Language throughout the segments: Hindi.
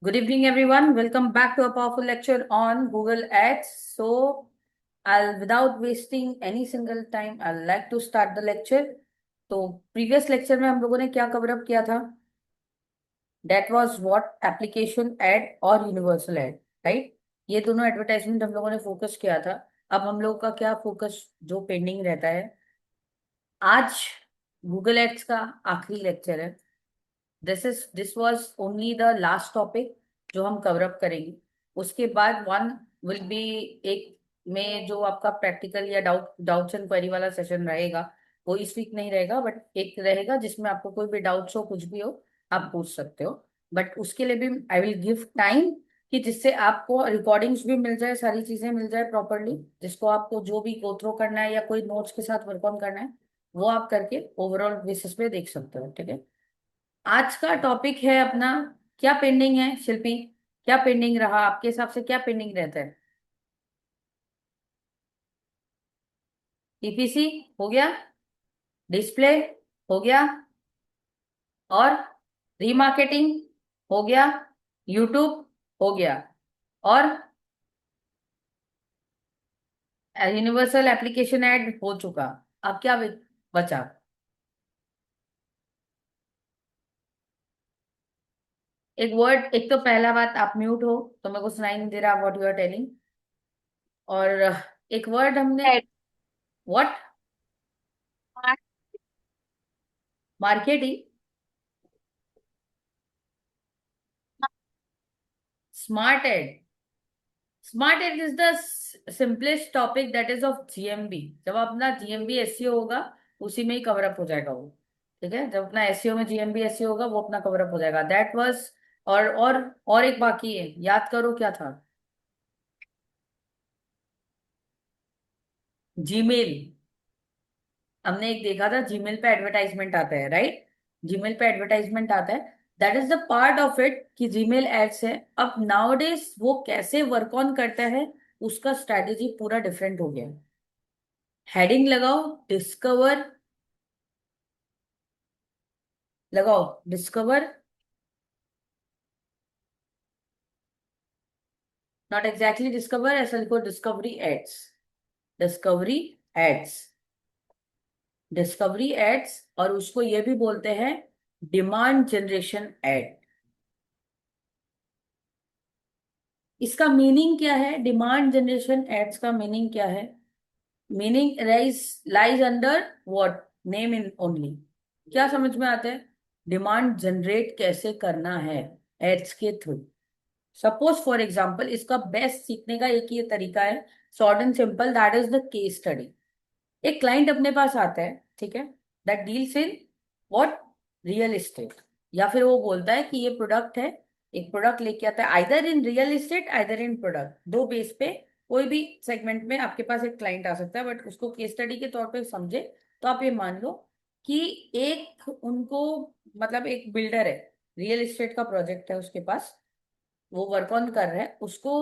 Good evening, everyone. Welcome back to a powerful lecture on Google Ads. Without wasting any single time, I'd like to start the lecture. तो प्रीवियस लेक्चर में हम लोगों ने क्या कवर अप किया था? That was what application ad और यूनिवर्सल एड, राइट? ये दोनों एडवर्टाइजमेंट हम लोगों ने फोकस किया था. अब हम लोग का क्या फोकस जो पेंडिंग रहता है, आज गूगल एड्स का आखिरी लेक्चर है. This was only the last topic जो हम कवर अप करेंगे. उसके बाद वन विल बी एक में जो आपका प्रैक्टिकल या डाउट्स एंड क्वेरी वाला सेशन रहेगा. वो इस वीक नहीं रहेगा, बट एक रहेगा जिसमें आपको कोई भी डाउट्स हो, कुछ भी हो, आप पूछ सकते हो. बट उसके लिए भी आई विल गिव टाइम, कि जिससे आपको रिकॉर्डिंग्स भी मिल जाए, सारी चीजें मिल जाए प्रॉपरली, जिसको आपको जो भी गो थ्रू करना है या कोई नोट्स के साथ वर्क ऑन करना है, वो आप करके ओवरऑल बेसिस पे देख सकते हो. ठीक है. आज का टॉपिक है अपना, क्या पेंडिंग है शिल्पी? क्या पेंडिंग रहा आपके हिसाब से? क्या पेंडिंग रहता है? पीपीसी हो गया, डिस्प्ले हो गया, और रीमार्केटिंग हो गया, यूट्यूब हो गया, और यूनिवर्सल एप्लीकेशन ऐड हो चुका. अब क्या बचा? एक वर्ड, एक तो पहला बात, आप म्यूट हो तो मेरे को सुनाई नहीं दे रहा व्हाट यू आर टेलिंग. और एक वर्ड हमने, Smart what? Marketing. Smart ad. Smart ad is the simplest topic that is of GMB. जब अपना जीएमबी एसईओ होगा, उसी में ही कवर अप हो जाएगा वो. ठीक है. जब अपना एसईओ में जीएमबी एसईओ होगा, वो अपना कवर अप हो जाएगा. That was. और एक बाकी है, याद करो क्या था? जीमेल. हमने एक देखा था, जीमेल पे एडवर्टाइजमेंट आता है, राइट? जीमेल पे एडवर्टाइजमेंट आता है. That is the part of it कि जीमेल एड्स है. अब नाउडेज वो कैसे वर्क ऑन करता है, उसका स्ट्रैटेजी पूरा डिफरेंट हो गया है. हेडिंग लगाओ, डिस्कवर. लगाओ डिस्कवर. नॉट एग्जैक्टली डिस्कवर, ऐसा लिखो discovery ads. Discovery ads. Discovery ads. और उसको ये भी बोलते हैं डिमांड जनरेशन एड. इसका मीनिंग क्या है? डिमांड जनरेशन एड्स का मीनिंग क्या है? Meaning lies under what? Name in only. क्या समझ में आता है? डिमांड जनरेट कैसे करना है एड्स के थ्रू. सपोज फॉर एग्जाम्पल, इसका बेस्ट सीखने का एक ही तरीका है, short and simple, that is the case study. एक क्लाइंट अपने पास आता है, ठीक है, that deals in what? Real estate. या फिर वो बोलता है कि ये प्रोडक्ट है. एक प्रोडक्ट लेके आता है, either in real estate either in product, दो बेस पे. कोई भी सेगमेंट में आपके पास एक क्लाइंट आ सकता है, बट उसको केस स्टडी के तौर पे समझे तो आप ये मान लो कि एक उनको, मतलब एक बिल्डर है, रियल एस्टेट का प्रोजेक्ट है उसके पास, वो वर्क ऑन कर रहा है उसको.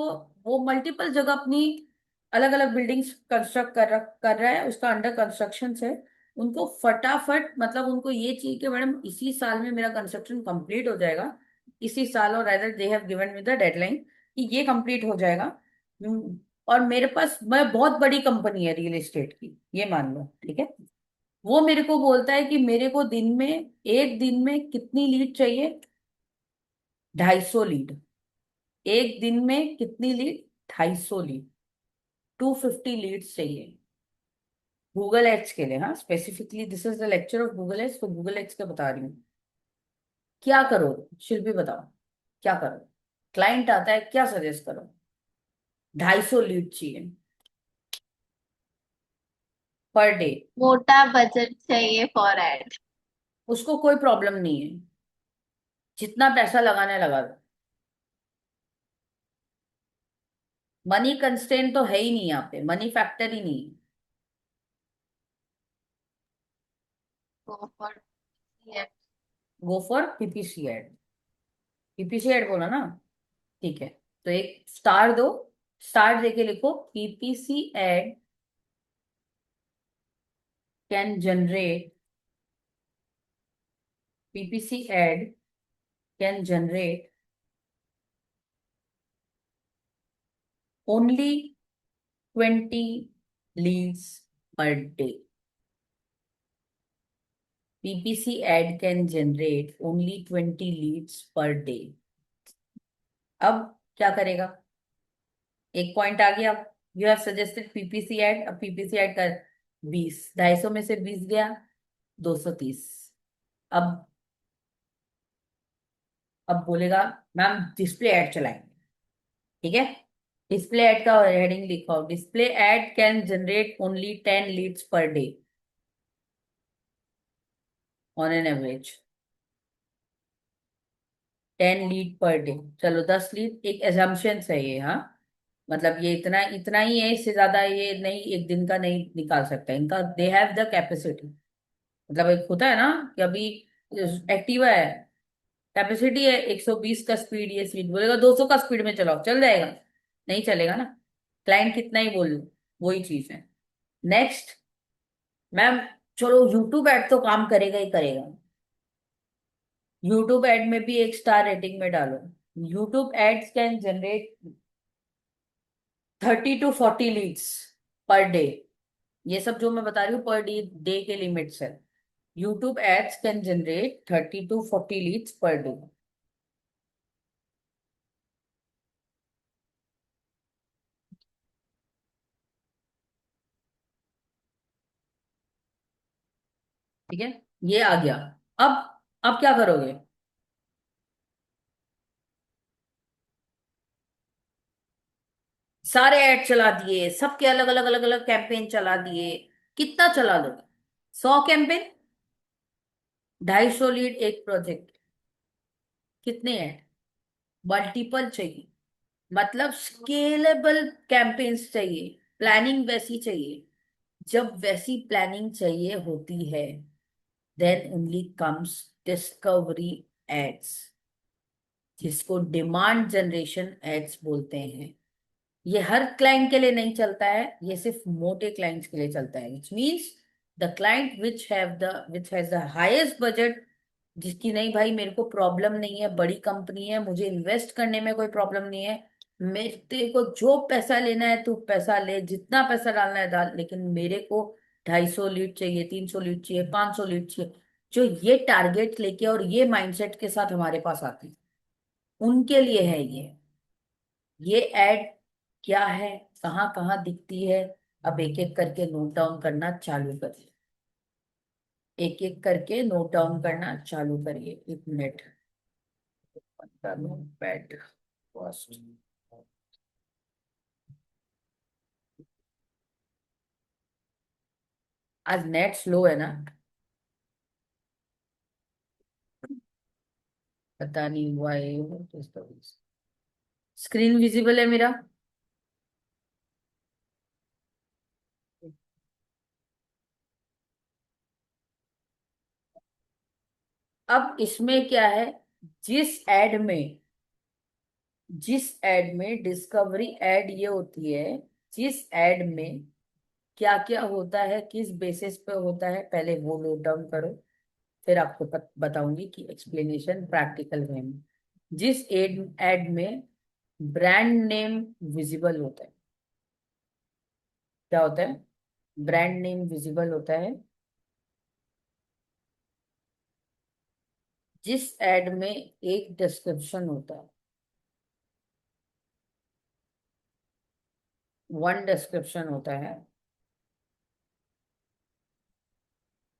वो मल्टीपल जगह अपनी अलग अलग बिल्डिंग्स कंस्ट्रक्ट कर रहा है, उसका अंडर कंस्ट्रक्शन है. उनको फटाफट, मतलब उनको ये चाहिए कि मैडम इसी साल में मेरा कंस्ट्रक्शन कंप्लीट हो जाएगा. इसी साल, और rather they have given with the deadline कि ये कंप्लीट हो जाएगा. और मेरे पास, मैं बहुत बड़ी कंपनी है रियल एस्टेट की, ये मान लो, ठीक है. वो मेरे को बोलता है कि मेरे को दिन में, एक दिन में कितनी लीड चाहिए? 250 लीड. एक दिन में कितनी लीड? 250 लीड. 250 लीड्स चाहिए गूगल एड्स के लिए. हाँ, specifically this is the lecture of Google ads, तो गूगल एड्स का बता रही हूँ. क्या करो शिल्पी, बताओ क्या करो? क्लाइंट आता है, क्या सजेस्ट करो? 250 लीड चाहिए पर डे. मोटा बजट चाहिए फॉर एड। उसको कोई प्रॉब्लम नहीं है, जितना पैसा लगाने लगा दो. मनी कंस्ट्रेंट तो है ही नहीं यहाँ पे, मनी फैक्टर ही नहीं है. Go for ad. Go for PPC ad. PPC ad बोला ना? ठीक है. तो एक स्टार दो. स्टार देके लिखो, PPC ad can generate. PPC ad can generate only 20 leads per day. PPC ad can generate only 20 leads per day। अब क्या करेगा? एक पॉइंट आ गया। You have suggested PPC ad, अब पीपीसी एड कर 20, 250 में से 20 गया 230। अब अब बोलेगा मैम डिस्प्ले एड चलाएंगे। ठीक है, डिस्प्ले एड का हेडिंग लिखो, display ad can generate only 10 leads per day on an average. 10 lead per day, चलो 10 लीड, एक एजम्पशन है ये, हाँ। मतलब ये इतना इतना ही है, इससे ज्यादा ये नहीं, एक दिन का नहीं निकाल सकता इनका, दे हैव द कैपेसिटी। मतलब एक होता है ना कि अभी एक्टिवा है, कैपेसिटी है 120 का स्पीड, ये स्पीड बोलेगा 200 का स्पीड में चलाओ, चल जाएगा? नहीं चलेगा ना, क्लाइंट कितना ही बोल लो, वही चीज है। नेक्स्ट, मैम चलो यूट्यूब एड तो काम करेगा ही करेगा। यूट्यूब एड में भी एक स्टार रेटिंग में डालो। YouTube ads can generate 30 to 40 leads per day. ये सब जो मैं बता रही हूँ पर डे, डे के लिमिट्स है। YouTube ads can generate 30 to 40 leads per day. ठीक है, ये आ गया। अब अब क्या करोगे? सारे ऐड चला दिए, सबके अलग अलग अलग अलग कैंपेन चला दिए, कितना चला दोगे? 100 कैंपेन, 250 लीड एक प्रोजेक्ट, कितने ऐड? मल्टीपल चाहिए, मतलब स्केलेबल कैंपेन्स चाहिए, प्लानिंग वैसी चाहिए। जब वैसी प्लानिंग चाहिए होती है, then only comes discovery ads, जिसको डिमांड जनरेशन एड्स बोलते हैं। ये हर क्लाइंट के लिए नहीं चलता है, ये सिर्फ मोटे क्लाइंट्स के लिए चलता है, which means the client which has the highest budget, जिसकी नहीं भाई मेरे को प्रॉब्लम नहीं है, बड़ी कंपनी है, मुझे इन्वेस्ट करने में कोई प्रॉब्लम नहीं है, मेरे तेरे को जो पैसा लेना है तू पैसा ले, जितना पैसा डालना है डाल, लेकिन मेरे को 250 लीड चाहिए, 300 लीड चाहिए, 500 लीड चाहिए। जो ये टारगेट लेके और ये माइंडसेट के साथ हमारे पास आते हैं, उनके लिए है ये एड क्या है, कहाँ कहाँ दिखती है। अब एक एक करके नोट डाउन करना चालू करिए, एक एक करके नोट डाउन करना चालू करिए। 1 मिनट, बैट फर्स्ट। आज नेट स्लो है ना, पता नहीं हुआ है, स्क्रीन विजिबल है मेरा? अब इसमें क्या है, जिस एड में जिस एड में डिस्कवरी एड ये होती है, जिस एड में क्या क्या होता है, किस बेसिस पे होता है, पहले वो नोट डाउन करो, फिर आपको बताऊंगी कि एक्सप्लेनेशन प्रैक्टिकल वे में। जिस एड एड में ब्रांड नेम विजिबल होता है, क्या होता है? ब्रांड नेम विजिबल होता है। जिस एड में एक डिस्क्रिप्शन होता है, वन डिस्क्रिप्शन होता है।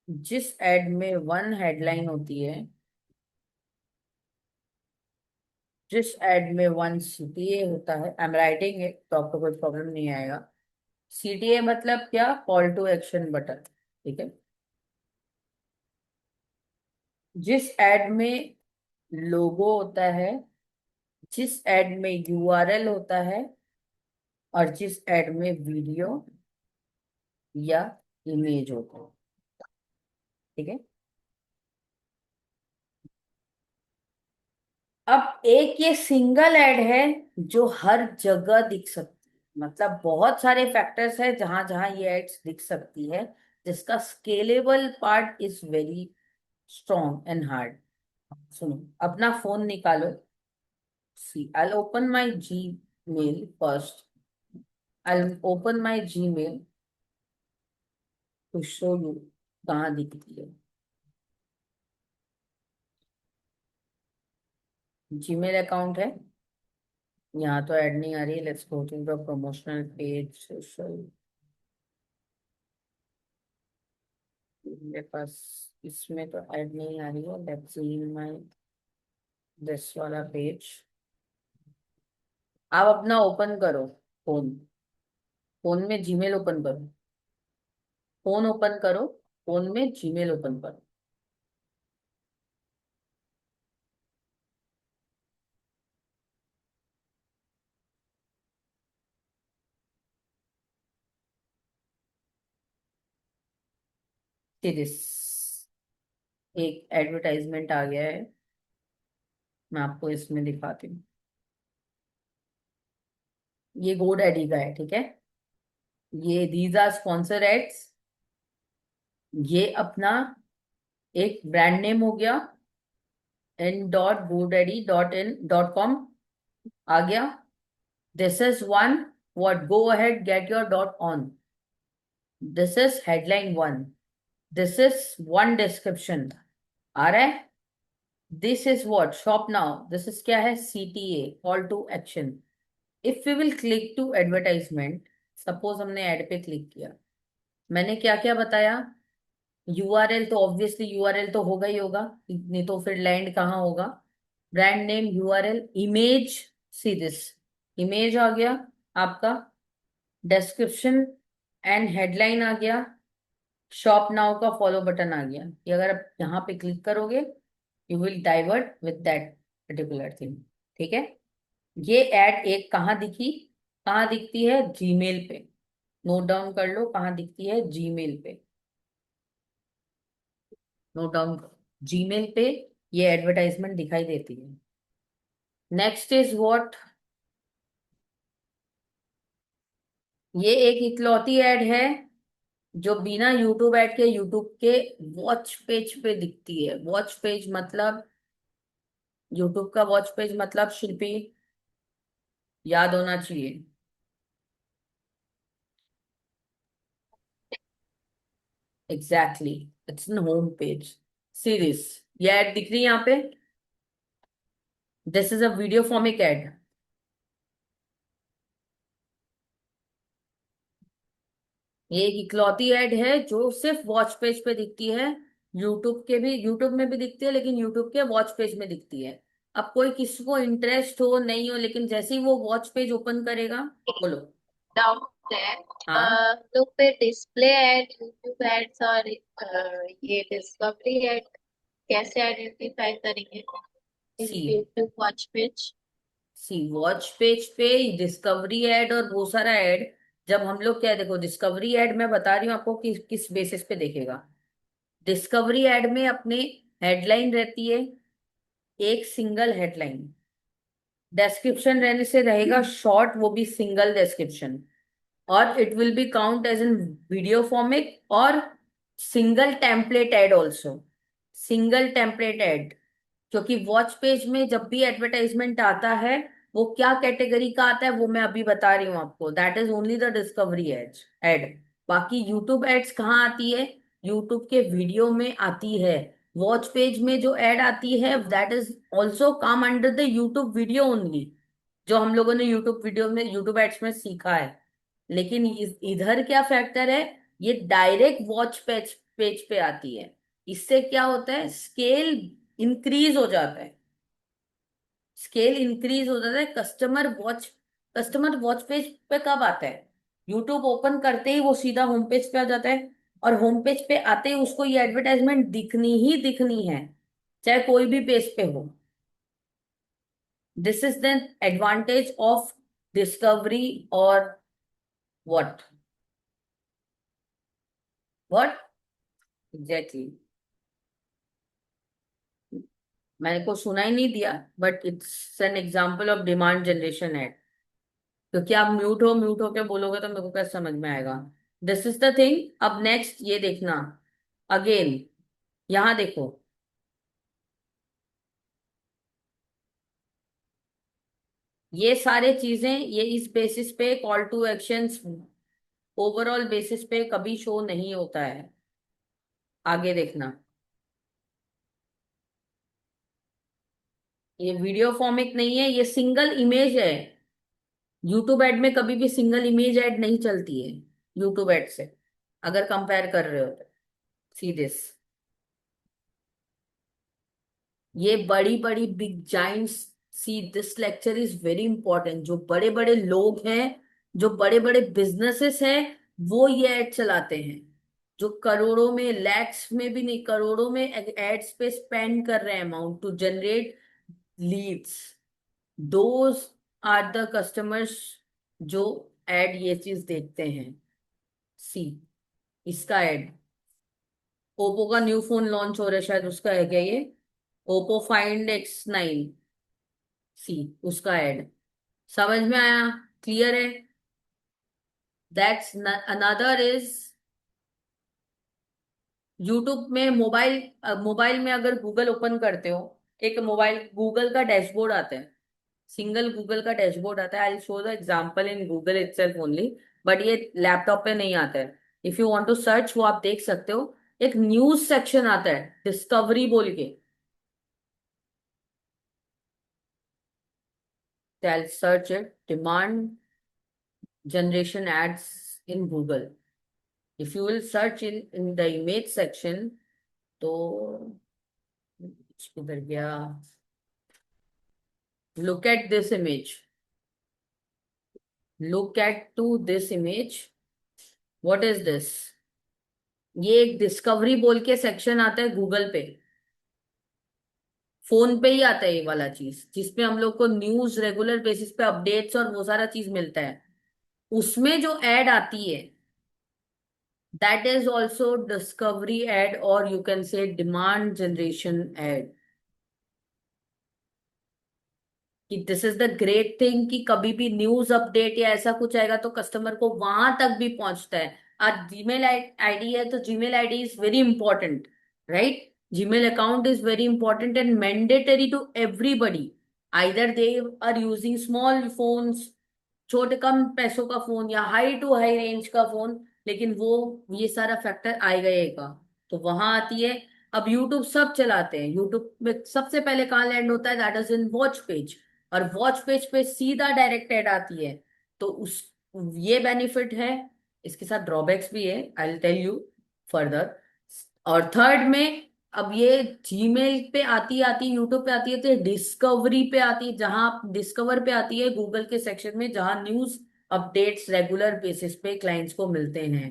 जिस एड में वन हेडलाइन होती है, जिस एड में वन सीटीए होता है, आई एम राइटिंग इट तो आपको कोई प्रॉब्लम नहीं आएगा। सीटीए मतलब क्या? Call to action button. ठीक है, जिस एड में लोगो होता है, जिस एड में यूआरएल होता है, और जिस एड में वीडियो या इमेज होता है। ठीक है, अब एक ये सिंगल एड है जो हर जगह दिख सकती है, मतलब बहुत सारे फैक्टर्स है जहां जहां ये एड्स दिख सकती है, जिसका scalable part is very strong and hard. सुनो, अपना फोन निकालो, see I open my Gmail first, I'll open my Gmail to show you कहाँ दिखती है। जीमेल अकाउंट है, यहाँ तो ऐड नहीं आ रही। Let's go to the promotional page social. मेरे पास इसमें तो ऐड नहीं आ रही है। Let's see in my this वाला पेज। आप अपना ओपन करो फोन। फोन में जीमेल ओपन करो। फोन ओपन करो। फोन में जीमेल ओपन करो। सीरियस एक एडवर्टाइजमेंट आ गया है, मैं आपको इसमें दिखाती हूँ। ये GoDaddy का है, ठीक है। ये दीज आर स्पॉन्सर एड्स। ये अपना एक ब्रांड नेम हो गया, in.godaddy.in.com आ गया। This is one, what go ahead get your dot on। This is headline one. This is one description आ रहा है। This is what shop now. This is क्या है, CTA call to action. If we will click to advertisement, suppose हमने एड पे क्लिक किया, मैंने क्या क्या बताया। URL तो ऑब्वियसली URL तो होगा ही होगा, नहीं तो फिर लैंड कहाँ होगा। Brand name, URL, image, see this image आ गया आपका। डिस्क्रिप्शन एंड हेडलाइन आ गया। शॉप नाउ का फॉलो बटन आ गया कि अगर आप यहाँ पे क्लिक करोगे you will divert with that particular thing, ठीक है। ये एड एक कहाँ दिखी, कहाँ दिखती है, जीमेल पे। नोट डाउन कर लो कहाँ दिखती है, जीमेल पे। नोट डाउन करो, जीमेल पे ये एडवर्टाइजमेंट दिखाई देती है। नेक्स्ट इज व्हाट, ये एक इकलौती एड है जो बिना यूट्यूब ऐड के यूट्यूब के वॉच पेज पे दिखती है। वॉच पेज मतलब, यूट्यूब का वॉच पेज मतलब शिल्पी याद होना चाहिए। Exactly, it's in home page. Series ये एड दिख रही है यहाँ पे। This is a video formic ad. ये एक इकलौती ऐड है जो सिर्फ वॉच पेज पे दिखती है। यूट्यूब के भी, यूट्यूब में भी दिखती है लेकिन यूट्यूब के वॉच पेज में दिखती है। अब कोई किसी को इंटरेस्ट हो नहीं हो, लेकिन जैसे ही वो वॉच पेज ओपन करेगा, बोलो। डाउट है। हाँ। लोग पे डिस्प्ले एड, यूट्यूब एड्स और ये डिस्कवरी एड कैसे आइडेंटिफाई करेंगे इन सी यूट्यूब वॉच पेज? सी वॉच पेज पे डिस्कवरी एड और वो सारा एड, जब हम लोग क्या, देखो डिस्कवरी एड मैं बता रही हूँ आपको कि किस बेसिस पे देखेगा। डिस्कवरी एड में अपने हेडलाइन रहती है, एक सिंगल हेडलाइन। डिस्क्रिप्शन रहने से रहेगा शॉर्ट, वो भी सिंगल डिस्क्रिप्शन। और it will be count as an video format और single template ad also. Single template ad, क्योंकि वॉच पेज में जब भी एडवर्टाइजमेंट आता है वो क्या कैटेगरी का आता है वो मैं अभी बता रही हूँ आपको। That is only the discovery as ad. बाकी यूट्यूब एड्स कहाँ आती है, यूट्यूब के वीडियो में आती है। वॉच पेज में जो एड आती है that is also come under the YouTube video only, जो हम लोगों ने यूट्यूब वीडियो में, यूट्यूब एड्स में सीखा है। लेकिन इधर क्या फैक्टर है, ये डायरेक्ट वॉच पेज पेज पे आती है। इससे क्या होता है, स्केल इंक्रीज हो जाता है। स्केल इंक्रीज हो जाता है। कस्टमर वॉच पेज पे कब आता है, यूट्यूब ओपन करते ही वो सीधा होम पेज पे आ जाता है। और होम पेज पे आते ही उसको ये एडवर्टाइजमेंट दिखनी ही दिखनी है, चाहे कोई भी पेज पे हो। This is the advantage of discovery और व्हाट, व्हाट एग्जैक्टली। मैंने को सुना ही नहीं दिया, but it's an example of demand generation ad. क्योंकि आप म्यूट हो के बोलोगे तो मेरे को कैसे समझ में आएगा। This is the thing. अब नेक्स्ट ये देखना, अगेन यहां देखो। ये सारे चीजें, ये इस बेसिस पे call to actions overall basis पे कभी शो नहीं होता है। आगे देखना, ये वीडियो फॉर्मेट नहीं है, ये सिंगल इमेज है। यूट्यूब एड में कभी भी सिंगल इमेज एड नहीं चलती है यूट्यूब एड से, अगर कंपेयर कर रहे हो तो। सी दिस, ये बड़ी बड़ी big Giants, see this lecture is very important. जो बड़े बड़े लोग हैं, जो बड़े बड़े बिजनेसेस हैं, वो ये एड चलाते हैं। जो करोड़ों में, लैक्स में भी नहीं, करोड़ों में एड्स पे स्पेंड कर रहे हैं amount to generate leads, those are the customers जो एड ये चीज देखते हैं। सी, इसका एड, ओप्पो का न्यू फोन लॉन्च हो रहा है शायद, उसका है क्या ये? ओप्पो फाइंड X9, सी, उसका एड। समझ में आया? क्लियर है? दैट्स अनदर इज यूट्यूब में मोबाइल, मोबाइल में अगर गूगल ओपन करते हो, एक मोबाइल गूगल का डैशबोर्ड आता है, सिंगल गूगल का डैशबोर्ड आता है। I show the example in Google itself only, but ये लैपटॉप पे नहीं आता है। If you want to search, वो आप देख सकते हो। एक न्यूज सेक्शन आता है डिस्कवरी बोल के, search it, demand generation ads in Google. If you will search in the image section, तो किधर गया? Look at this image, look at to this image. What is this? ये एक डिस्कवरी बोल के सेक्शन आता है गूगल पे, फोन पे ही आता है ये वाला चीज, जिसपे हम लोग को न्यूज रेगुलर बेसिस पे अपडेट्स और वो सारा चीज मिलता है। उसमें जो एड आती है, that is also discovery ad, और you can say demand generation ad. कि this is the great thing कि कभी भी न्यूज अपडेट या ऐसा कुछ आएगा तो कस्टमर को वहां तक भी पहुंचता है। आज जीमेल आईडी है, तो Gmail ID is very important, right? Gmail account is very important and mandatory to everybody, either they are using small phones, छोटे कम पैसों का फोन, या हाई टू हाई रेंज का फोन, लेकिन वो ये सारा फैक्टर आएगा ही आएगा। तो वहां आती है। अब यूट्यूब सब चलाते हैं, यूट्यूब में सबसे पहले कहाँ लैंड होता है? That is in watch page, और वॉच पेज पे सीधा डायरेक्ट एड आती है। तो उस, ये बेनिफिट है। इसके साथ ड्रॉबैक्स भी है, I will tell you further. और थर्ड में, अब ये जीमेल पे आती आती, यूट्यूब पे आती है, तो डिस्कवरी पे आती है, जहां डिस्कवर पे आती है गूगल के सेक्शन में, जहां न्यूज अपडेट्स रेगुलर बेसिस पे क्लाइंट्स को मिलते हैं।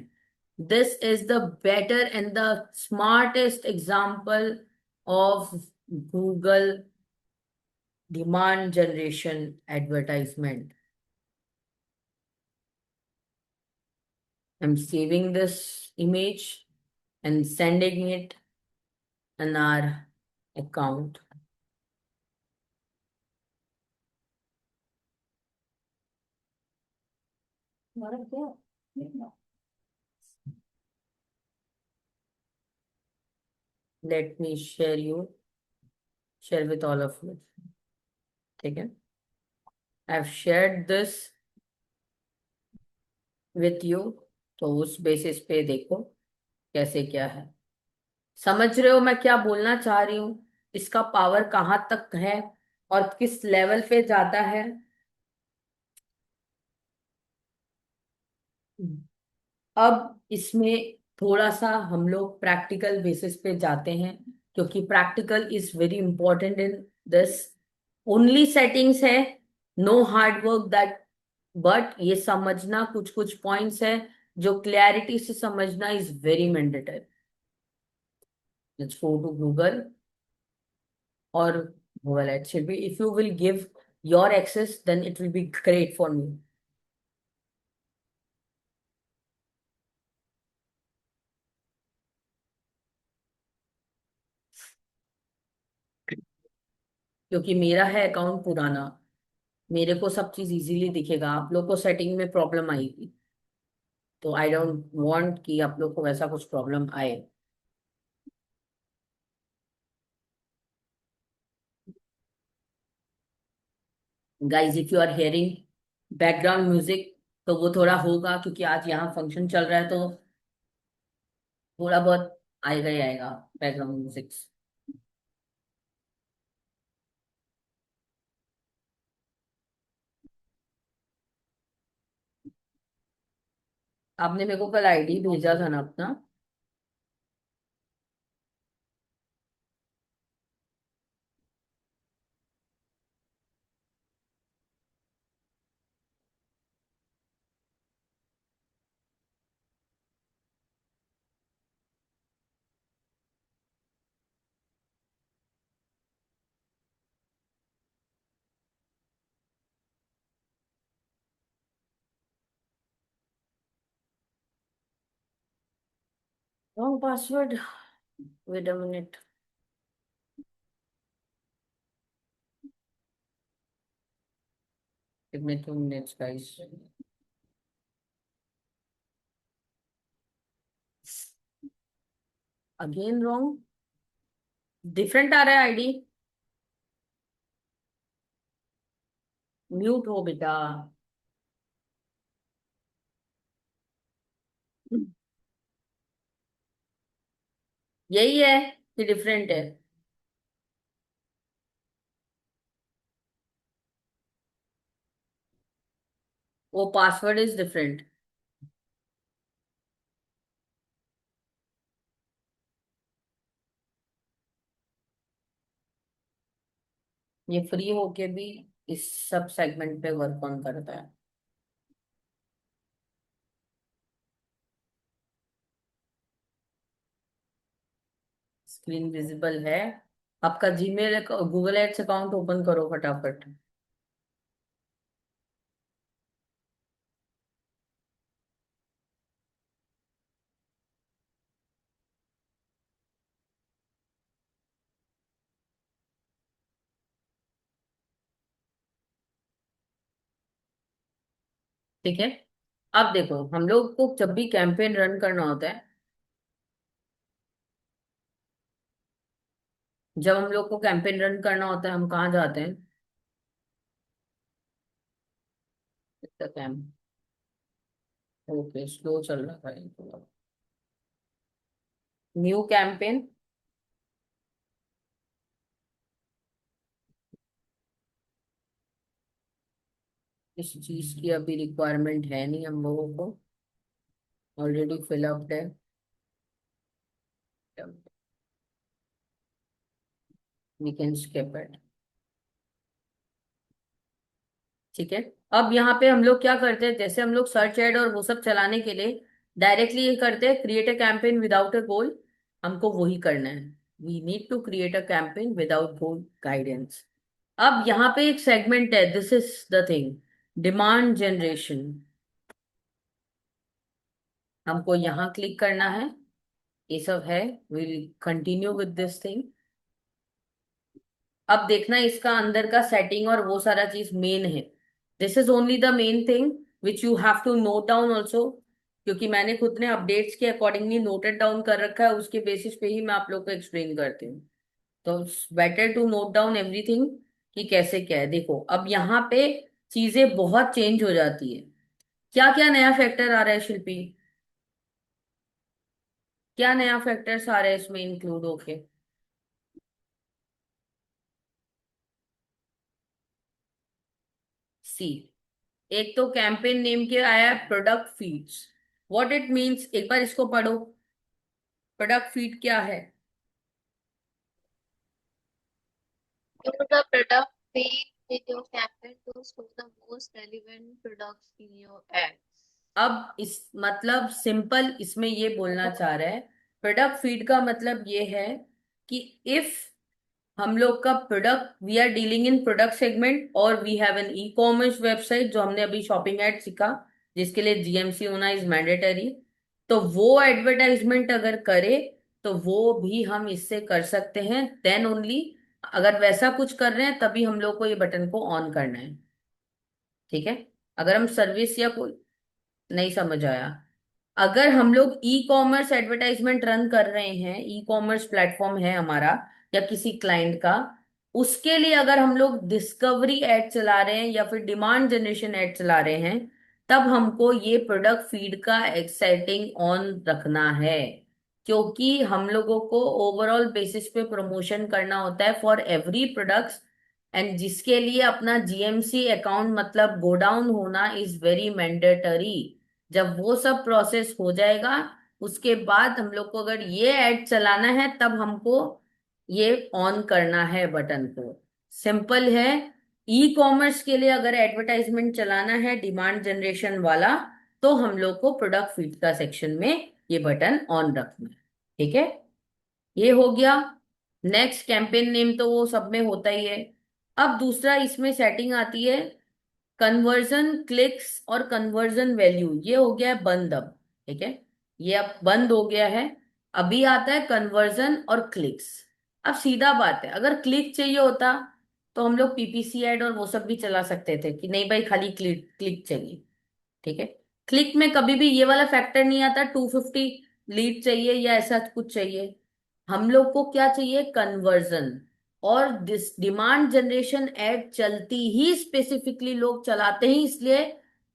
This is the better and the smartest example of Google demand generation advertisement. I'm saving this image and sending it in our account. Let me share with all of you. ठीक है? I've shared this with you. तो उस बेसिस पे देखो कैसे क्या है। समझ रहे हो मैं क्या बोलना चाह रही हूँ? इसका पावर कहाँ तक है और किस लेवल पे जाता है। अब इसमें थोड़ा सा हम लोग प्रैक्टिकल बेसिस पे जाते हैं, क्योंकि practical is very important in this. Only settings है, no hard work that, but ये समझना कुछ कुछ पॉइंट्स है जो क्लैरिटी से समझना is very mandatory. Let's go to Google, और Google ad should be, if you will give your access, then it will be great for me। क्योंकि मेरा है अकाउंट पुराना, मेरे को सब चीज इजीली दिखेगा, आप लोग को सेटिंग में प्रॉब्लम आएगी। तो आई डोंट वांट कि आप लोग को वैसा कुछ प्रॉब्लम आए। Guys if you are hearing background music, तो वो थोड़ा होगा क्योंकि आज यहाँ फंक्शन चल रहा है, तो थोड़ा बहुत आएगा ही आएगा बैकग्राउंड म्यूजिक। आपने मेरे को कल आईडी भेजा था ना अपना? Wrong password, wait a minute. Give me 2 minutes guys. Again wrong, different आ रहा है आईडी। म्यूट हो बेटा। यही है कि डिफरेंट है? वो पासवर्ड इज डिफरेंट। ये फ्री होके भी इस सब सेगमेंट पे वर्क ऑन करता है। स्क्रीन विजिबल है। आपका Gmail, Google ads account open करो फटाफट। ठीक है। अब देखो, हम लोग को जब भी कैंपेन रन करना होता है, जब हम लोग को कैंपेन रन करना होता है, हम कहाँ जाते हैं? कैंप। ओके, स्लो चल रहा था ये थोड़ा। New campaign. इस चीज की अभी रिक्वायरमेंट है नहीं हम लोगों को, ऑलरेडी फिलअप्ड है। We can skip it. ठीक है। अब यहाँ पे हम लोग क्या करते हैं, जैसे हम लोग सर्च एड और वो सब चलाने के लिए डायरेक्टली ये करते हैं, create a campaign without a goal. हमको वही करना है। We need to create a campaign without goal guidance. अब यहाँ पे एक सेगमेंट है, this is the thing, demand generation. हमको यहाँ क्लिक करना है। ये सब है। Will continue with this thing. अब देखना इसका अंदर का सेटिंग और वो सारा चीज मेन है। This is only the main thing which you have to note down also, क्योंकि मैंने खुद ने अपडेट्स के अकॉर्डिंगली नोटेड डाउन कर रखा है, उसके बेसिस पे ही मैं आप लोग को एक्सप्लेन करती हूँ। तो better to note down everything कि कैसे क्या है। देखो अब यहाँ पे चीजें बहुत चेंज हो जाती है। क्या क्या नया फैक्टर आ रहा है शिल्पी? क्या नया फैक्टर्स आ रहे हैं इसमें इंक्लूड होके? सी, एक तो कैंपेन नेम के आया है product feeds. What it means, एक बार इसको पढ़ो। प्रोडक्ट फीड क्या है? So the product page with your campaign to show the most relevant products in your ads. अब इस मतलब सिंपल इसमें ये बोलना चाह रहा है, प्रोडक्ट फीड का मतलब ये है कि इफ हम लोग का product, we are dealing in product segment और we have an e commerce website, जो हमने अभी शॉपिंग एड सीखा, जिसके लिए जीएमसी होना इज मैंडेटरी। तो वो एडवर्टाइजमेंट अगर करे तो वो भी हम इससे कर सकते हैं, देन ओनली। अगर वैसा कुछ कर रहे हैं तभी हम लोग को ये बटन को ऑन करना है। ठीक है। अगर हम सर्विस या कोई, नहीं समझ आया? अगर हम लोग ई कॉमर्स एडवर्टाइजमेंट रन कर रहे हैं, ई कॉमर्स प्लेटफॉर्म है हमारा या किसी क्लाइंट का, उसके लिए अगर हम लोग डिस्कवरी एड चला रहे हैं या फिर डिमांड जनरेशन एड चला रहे हैं, तब हमको ये प्रोडक्ट फीड का एक्साइटिंग ऑन रखना है, क्योंकि हम लोगों को ओवरऑल बेसिस पे प्रमोशन करना होता है फॉर एवरी प्रोडक्ट्स, एंड जिसके लिए अपना जीएमसी अकाउंट मतलब गोडाउन होना इज वेरी मैंडेटरी। जब वो सब प्रोसेस हो जाएगा, उसके बाद हम लोग को अगर ये ऐड चलाना है, तब हमको ये ऑन करना है बटन को। सिंपल है। ई कॉमर्स के लिए अगर एडवर्टाइजमेंट चलाना है डिमांड जनरेशन वाला, तो हम लोग को प्रोडक्ट फीड का सेक्शन में ये बटन ऑन रखना है। ठीक है, ये हो गया। नेक्स्ट, कैंपेन नेम तो वो सब में होता ही है। अब दूसरा इसमें सेटिंग आती है, कन्वर्जन क्लिक्स और कन्वर्जन वैल्यू, ये हो गया है बंद अब। ठीक है, ये अब बंद हो गया है। अभी आता है कन्वर्जन और क्लिक्स। अब सीधा बात है, अगर क्लिक चाहिए होता तो हम लोग पीपीसी एड और वो सब भी चला सकते थे कि नहीं भाई खाली क्लिक क्लिक चाहिए। ठीक है, क्लिक में कभी भी ये वाला फैक्टर नहीं आता 250 लीड चाहिए या ऐसा कुछ चाहिए। हम लोग को क्या चाहिए, कन्वर्जन। और दिस डिमांड जनरेशन एड चलती ही स्पेसिफिकली लोग चलाते हैं, इसलिए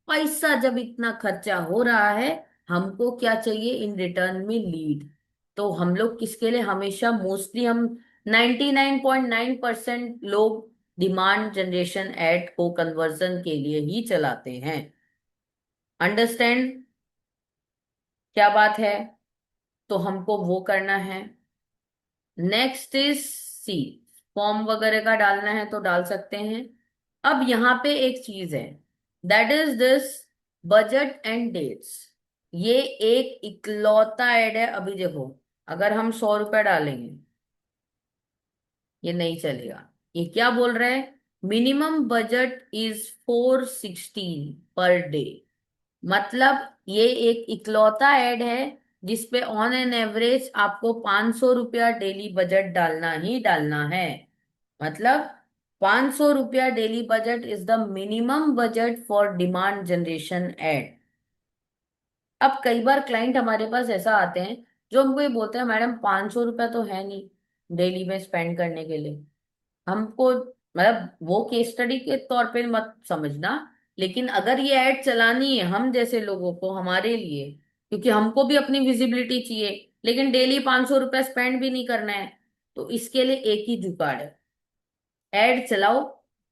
पैसा जब इतना खर्चा हो रहा है, हमको क्या चाहिए इन रिटर्न में, लीड। तो हम लोग किसके लिए हमेशा मोस्टली हम 99.9% लोग डिमांड जनरेशन एड को कन्वर्जन के लिए ही चलाते हैं। अंडरस्टैंड क्या बात है? तो हमको वो करना है। नेक्स्ट इज सी, फॉर्म वगैरह का डालना है तो डाल सकते हैं। अब यहाँ पे एक चीज है, that is this budget and dates. ये एक इकलौता ऐड है। अभी देखो, अगर हम 100 रुपया डालेंगे, ये नहीं चलेगा। ये क्या बोल रहा है, minimum budget is 416 per day. मतलब ये एक इकलौता ऐड है जिसपे ऑन एन एवरेज आपको 500 रुपया डेली बजट डालना ही डालना है। मतलब 500 रुपया daily budget is the minimum budget for demand generation ad. अब कई बार क्लाइंट हमारे पास ऐसा आते हैं जो हमको ये बोलते हैं, मैडम 500 रुपया तो है नहीं डेली में स्पेंड करने के लिए। हमको मतलब वो केस स्टडी के तौर पे मत समझना, लेकिन अगर ये ऐड चलानी है हम जैसे लोगों को, हमारे लिए, क्योंकि हमको भी अपनी विजिबिलिटी चाहिए, लेकिन डेली 500 रुपया स्पेंड भी नहीं करना है, तो इसके लिए एक ही जुगाड़ है, ऐड चलाओ।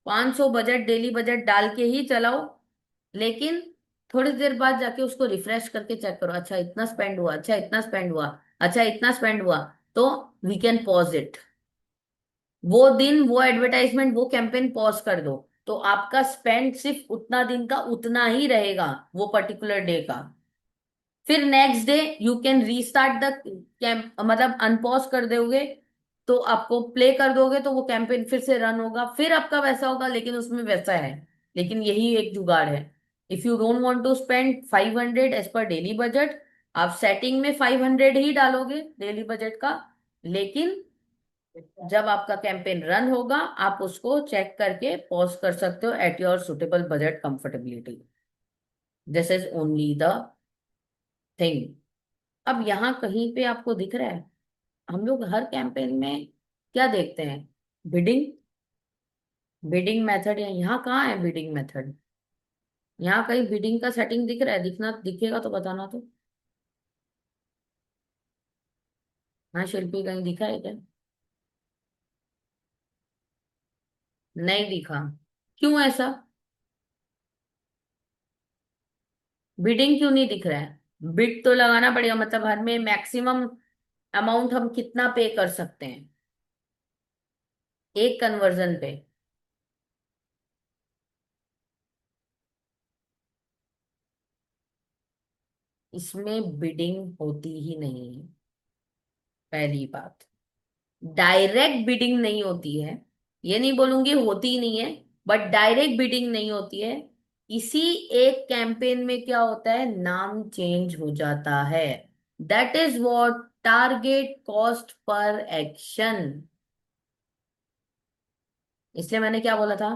500 बजट डेली बजट डाल के ही चलाओ, लेकिन थोड़ी देर बाद जाके उसको रिफ्रेश करके चेक करो, अच्छा इतना स्पेंड हुआ, अच्छा इतना स्पेंड हुआ, अच्छा इतना स्पेंड हुआ, तो वी कैन पॉज इट। वो दिन, वो एडवर्टाइजमेंट, वो कैंपेन पॉज कर दो, तो आपका स्पेंड सिर्फ उतना दिन का उतना ही रहेगा, वो पर्टिकुलर डे का। फिर next day you can restart the camp, मतलब अनपॉज कर दोगे तो आपको प्ले कर दोगे तो वो कैंपेन फिर से रन होगा, फिर आपका वैसा होगा, लेकिन उसमें वैसा है। लेकिन यही एक जुगाड़ है, if you don't want to spend 500 as per daily budget, आप सेटिंग में 500 ही डालोगे डेली बजट का, लेकिन जब आपका कैंपेन रन होगा आप उसको चेक करके पॉज कर सकते हो at your suitable budget comfortability. This is only the thing. अब यहाँ कहीं पे आपको दिख रहा है, हम लोग हर कैंपेन में क्या देखते हैं, बिडिंग। बिडिंग मेथड, यहाँ कहाँ है बिडिंग मेथड? यहाँ कहीं बिडिंग का सेटिंग दिख रहा है? दिखना दिखेगा तो बताना तो। हाँ शिल्पी, कहीं दिखा है क्या? नहीं दिखा। क्यों ऐसा? बिडिंग क्यों नहीं दिख रहा है? बिड तो लगाना पड़ेगा, मतलब हर में मैक्सिमम अमाउंट हम कितना पे कर सकते हैं एक कन्वर्जन पे। इसमें बिडिंग होती ही नहीं है, पहली बात। डायरेक्ट बिडिंग नहीं होती है, ये नहीं बोलूंगी होती ही नहीं है, बट डायरेक्ट बिडिंग नहीं होती है। इसी एक कैंपेन में क्या होता है, नाम चेंज हो जाता है। That is what target cost per action. इसलिए मैंने क्या बोला था,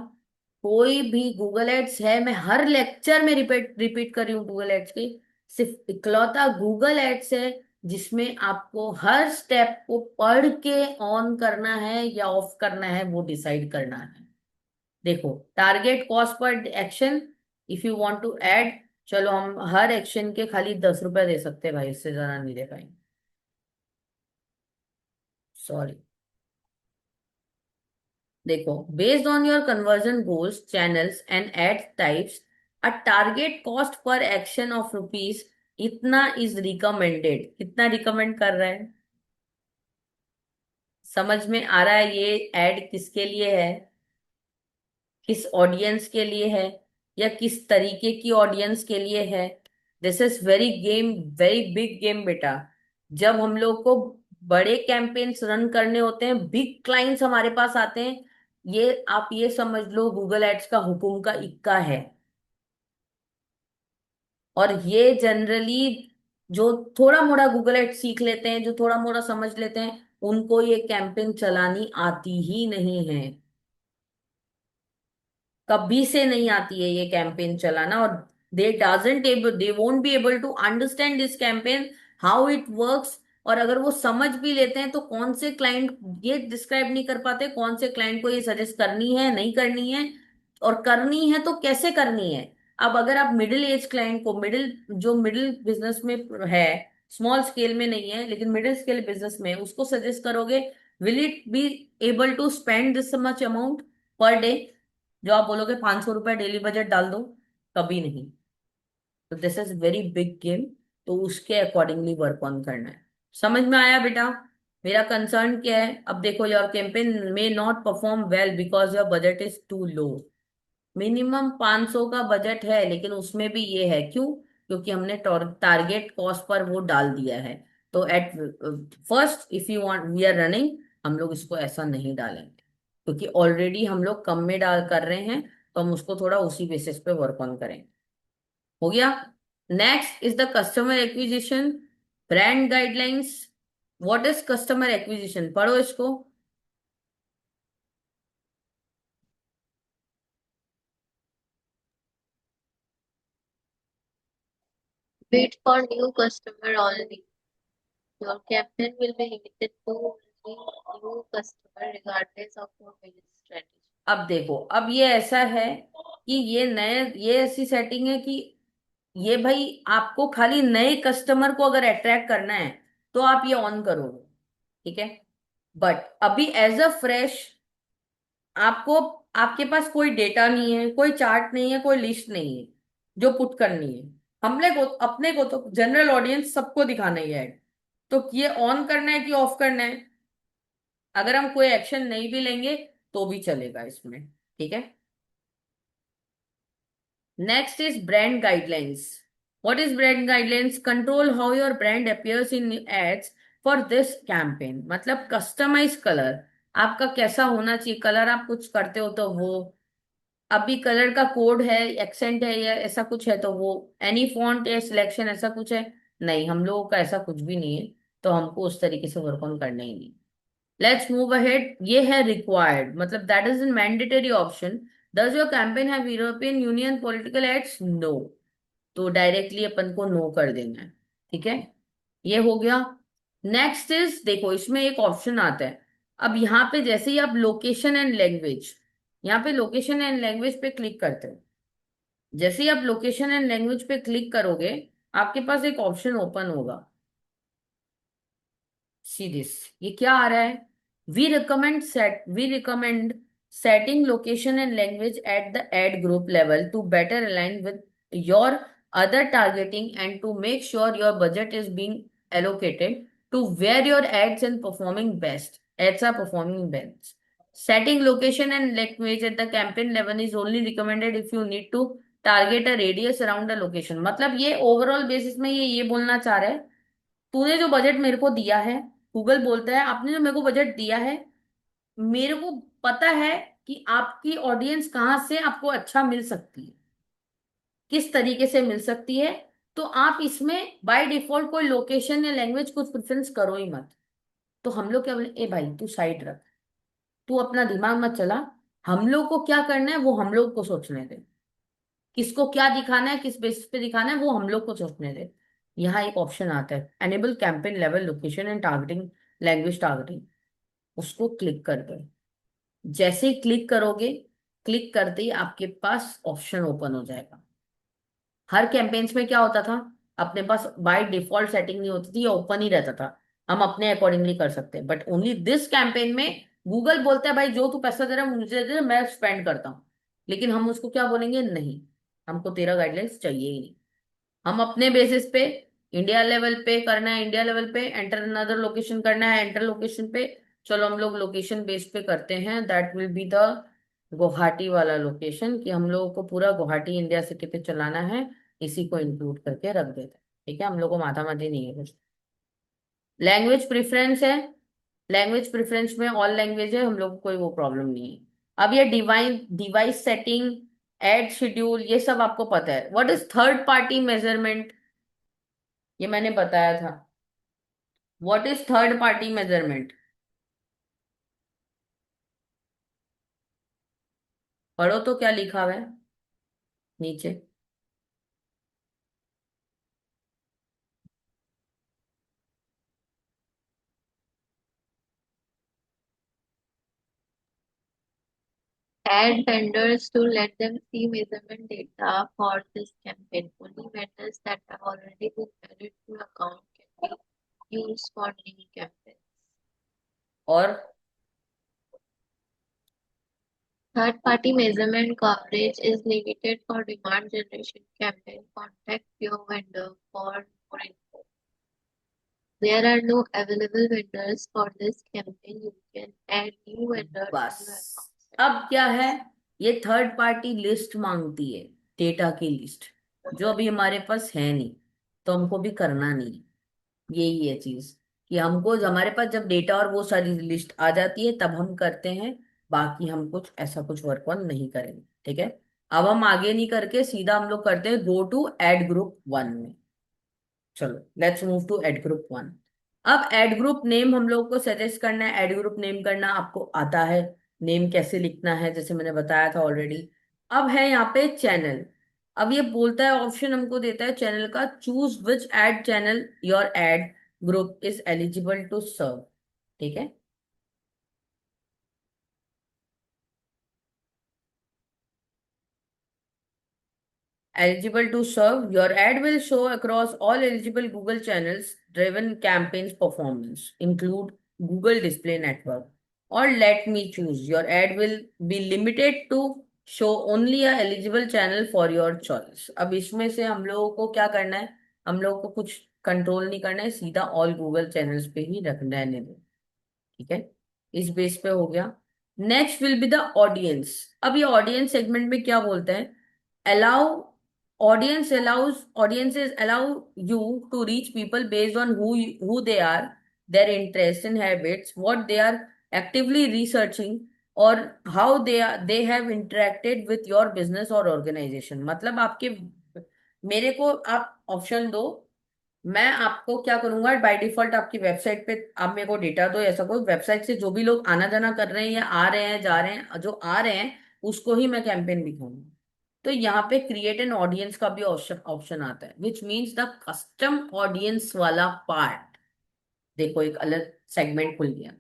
कोई भी गूगल एड्स है, मैं हर लेक्चर में रिपीट रिपीट कर रही हूँ गूगल एड्स की, सिर्फ इकलौता गूगल एड्स है जिसमें आपको हर स्टेप को पढ़ के ऑन करना है या ऑफ करना है वो डिसाइड करना है। देखो, target cost per action, if you want to add, चलो हम हर एक्शन के खाली 10 रुपए दे सकते हैं भाई, इससे ज्यादा नहीं दे पाएंगे, सॉरी। देखो, based on your conversion goals, channels and ad types, a target cost per action of rupees इतना इज रिकमेंडेड। कितना रिकमेंड कर रहा है? समझ में आ रहा है ये एड किसके लिए है, किस ऑडियंस के लिए है, या किस तरीके की ऑडियंस के लिए है? This is very game, very big game बेटा। जब हम लोग को बड़े कैंपेन्स रन करने होते हैं, बिग क्लाइंट्स हमारे पास आते हैं, ये आप ये समझ लो गूगल एड्स का हुकुम का इक्का है। और ये जनरली जो थोड़ा मोड़ा गूगल एड्स सीख लेते हैं, जो थोड़ा मोड़ा समझ लेते हैं, उनको ये कैंपेन चलानी आती ही नहीं है। कभी से नहीं आती है ये कैंपेन चलाना। और they won't be able to understand this campaign, how it works. और अगर वो समझ भी लेते हैं तो कौन से क्लाइंट, ये डिस्क्राइब नहीं कर पाते कौन से क्लाइंट को ये सजेस्ट करनी है, नहीं करनी है, और करनी है तो कैसे करनी है। अब अगर आप मिडिल एज क्लाइंट को, जो मिडिल बिजनेस में है, स्मॉल स्केल में नहीं है लेकिन मिडिल स्केल बिजनेस में, उसको सजेस्ट करोगे, will it be able to spend this much amount per day? जो आप बोलोगे 500 रुपए डेली बजट डाल दो, कभी नहीं। तो this is very big game, तो उसके अकॉर्डिंगली वर्क ऑन करना है। समझ में आया बेटा? मेरा कंसर्न क्या है? अब देखो, your campaign may not perform well because your budget is too low. Minimum 500 का बजट है, लेकिन उसमें भी ये है, क्यों? क्योंकि हमने टारगेट कॉस्ट पर वो डाल दिया है। तो at first, if you want, we are running, हम लोग इसको ऐसा नहीं डालेंगे, क्योंकि ऑलरेडी हम लोग कम में डाल कर रहे हैं, तो हम उसको थोड़ा उसी बेसिस पे वर्क ऑन करेंगे। हो गया। Next is the customer acquisition, brand guidelines. What is customer acquisition? पढ़ो इसको। Wait for new customer only. Your campaign will be limited to only new customer regardless of your business strategy. अब देखो, अब ये ऐसा है कि ये ऐसी सेटिंग है कि ये भाई आपको खाली नए कस्टमर को अगर अट्रैक्ट करना है तो आप ये ऑन करोगे, ठीक है। बट अभी एज अ फ्रेश, आपको, आपके पास कोई डेटा नहीं है, कोई चार्ट नहीं है, कोई लिस्ट नहीं है जो पुट करनी है। अपने को तो जनरल ऑडियंस सबको दिखाना ही है। तो ये ऑन करना है कि ऑफ करना है? अगर हम कोई एक्शन नहीं भी लेंगे तो भी चलेगा इसमें, ठीक है। Next is brand guidelines. What is brand guidelines? Control how your brand appears in ads for this campaign. मतलब कस्टमाइज कलर आपका कैसा होना चाहिए। कलर आप कुछ करते हो तो वो, अभी कलर का कोड है, एक्सेंट है, या ऐसा कुछ है तो वो, एनी फॉन्ट या सिलेक्शन ऐसा कुछ है? नहीं, हम लोगों का ऐसा कुछ भी नहीं है, तो हमको उस तरीके से वर्क ऑन करना ही नहीं। Let's move ahead. ये है रिक्वायर्ड, मतलब that is in mandatory option. Does your campaign have European Union political ads? No. तो डायरेक्टली अपन को नो कर देना है, ठीक है। ये हो गया। नेक्स्ट इज, देखो इसमें एक ऑप्शन आता है। अब यहाँ पे जैसे ही आप लोकेशन एंड लैंग्वेज, यहाँ पे लोकेशन एंड लैंग्वेज पे क्लिक करते हो, जैसे ही आप लोकेशन एंड लैंग्वेज पे क्लिक करोगे, आपके पास एक ऑप्शन ओपन होगा। सी दिस, ये क्या आ रहा है? We recommend setting location and language at the ad group level to better align with your other targeting and to make sure your budget is being allocated to where your ads are performing best. Setting location and language at the campaign level is only recommended if you need to target a radius around the location. मतलब ये ओवरऑल बेसिस में ये बोलना चाह रहा है, तूने जो बजट मेरे को दिया है, गूगल बोलता है आपने जो मेरे को बजट दिया है, मेरे को पता है कि आपकी ऑडियंस कहाँ से आपको अच्छा मिल सकती है, किस तरीके से मिल सकती है। तो आप इसमें बाय डिफॉल्ट कोई लोकेशन या लैंग्वेज कुछ प्रेफरेंस करो ही मत। तो हम लोग क्या बोले, ए भाई तू साइड रख, तू अपना दिमाग मत चला, हम लोग को क्या करना है वो हम लोग को सोचने दे, किसको क्या दिखाना है, किस बेसिस पे दिखाना है वो हम लोग को सोचने दे। यहाँ एक ऑप्शन आता है enable campaign level location and targeting, language targeting, उसको क्लिक कर दो। जैसे ही क्लिक करोगे, क्लिक करते ही आपके पास ऑप्शन ओपन हो जाएगा। हर कैंपेन्स में क्या होता था, अपने पास बाय डिफॉल्ट सेटिंग नहीं होती थी, ये ओपन ही रहता था, हम अपने अकॉर्डिंगली कर सकते हैं। बट ओनली दिस कैंपेन में गूगल बोलता है भाई जो तू पैसा दे रहा है मुझे दे दे, मैं स्पेंड करता हूँ। लेकिन हम उसको क्या बोलेंगे, नहीं, हमको तेरा गाइडलाइंस चाहिए ही नहीं। हम अपने बेसिस पे इंडिया लेवल पे करना है, इंडिया लेवल पे एंटर अनदर लोकेशन करना है, एंटर लोकेशन पे, चलो हम लोग लोकेशन बेस पे करते हैं, that will be the Guwahati वाला लोकेशन, कि हम लोगों को पूरा गुवाहाटी इंडिया सिटी पे चलाना है, इसी को इंक्लूड करके रख देते हैं। ठीक है, हम लोग को माथा माथी नहीं है कुछ। लैंग्वेज प्रेफरेंस है, लैंग्वेज प्रेफरेंस में ऑल लैंग्वेज है, हम लोग को कोई वो प्रॉब्लम नहीं है। अब ये डिवाइस सेटिंग, एड शेड्यूल, ये सब आपको पता है। What is third party measurement, ये मैंने बताया था। What is third party measurement, पढ़ो तो क्या लिखा हुआ है नीचे। Add vendors to let them see measurement data for this campaign. Only vendors that have already been added to account can be used for new campaigns. और Third-party measurement coverage is limited for demand generation campaign. Contact your vendor for more info. There are no available vendors for this campaign. You can add new vendors to बस, your account. अब क्या है, ये थर्ड पार्टी लिस्ट मांगती है, डेटा की लिस्ट, जो अभी हमारे पास है नहीं, तो हमको भी करना नहीं। यही है चीज, कि हमको हमारे पास जब डेटा और वो सारी लिस्ट आ जाती है तब हम करते हैं, बाकी हम कुछ ऐसा कुछ वर्क ऑन नहीं करेंगे। ठीक है, अब हम आगे नहीं करके सीधा हम लोग करते हैं go to ad group one में। चलो let's move to ad group one. अब एड ग्रुप नेम हम लोग को सजेस्ट करना है, एड ग्रुप नेम करना आपको आता है, नेम कैसे लिखना है जैसे मैंने बताया था ऑलरेडी। अब है यहाँ पे चैनल। अब ये बोलता है, ऑप्शन हमको देता है चैनल का, choose which ad channel your ad group is eligible to serve. ठीक है, eligible to serve, your ad will show across all eligible Google channels. Driven campaigns performance include Google Display Network. Or let me choose. Your ad will be limited to show only a eligible channel for your choice. अब इसमें से हम लोगों को क्या करना है, हम लोगों को कुछ कंट्रोल नहीं करना है, सीधा ऑल गूगल चैनल्स पे ही रखना है। ठीक है, इस बेस पे हो गया। Next will be the audience. अब ये ऑडियंस सेगमेंट में क्या बोलते हैं, allow audiences allow you to reach people based on who they are, their interests and habits, what they are actively researching, or how they have interacted with your business or organization। मतलब आपके, मेरे को आप ऑप्शन दो, मैं आपको क्या करूंगा, बाय डिफॉल्ट आपकी वेबसाइट पे आप मेरे को डेटा दो, ऐसा कोई वेबसाइट से जो भी लोग आना जाना कर रहे हैं या आ रहे हैं जा रहे हैं, जो आ रहे हैं उसको ही मैं कैंपेन दिखाऊंगा। तो यहाँ पे क्रिएट एन ऑडियंस का भी ऑप्शन ऑप्शन आता है, which means the custom audience वाला पार्ट। देखो एक अलग सेगमेंट खुल गया।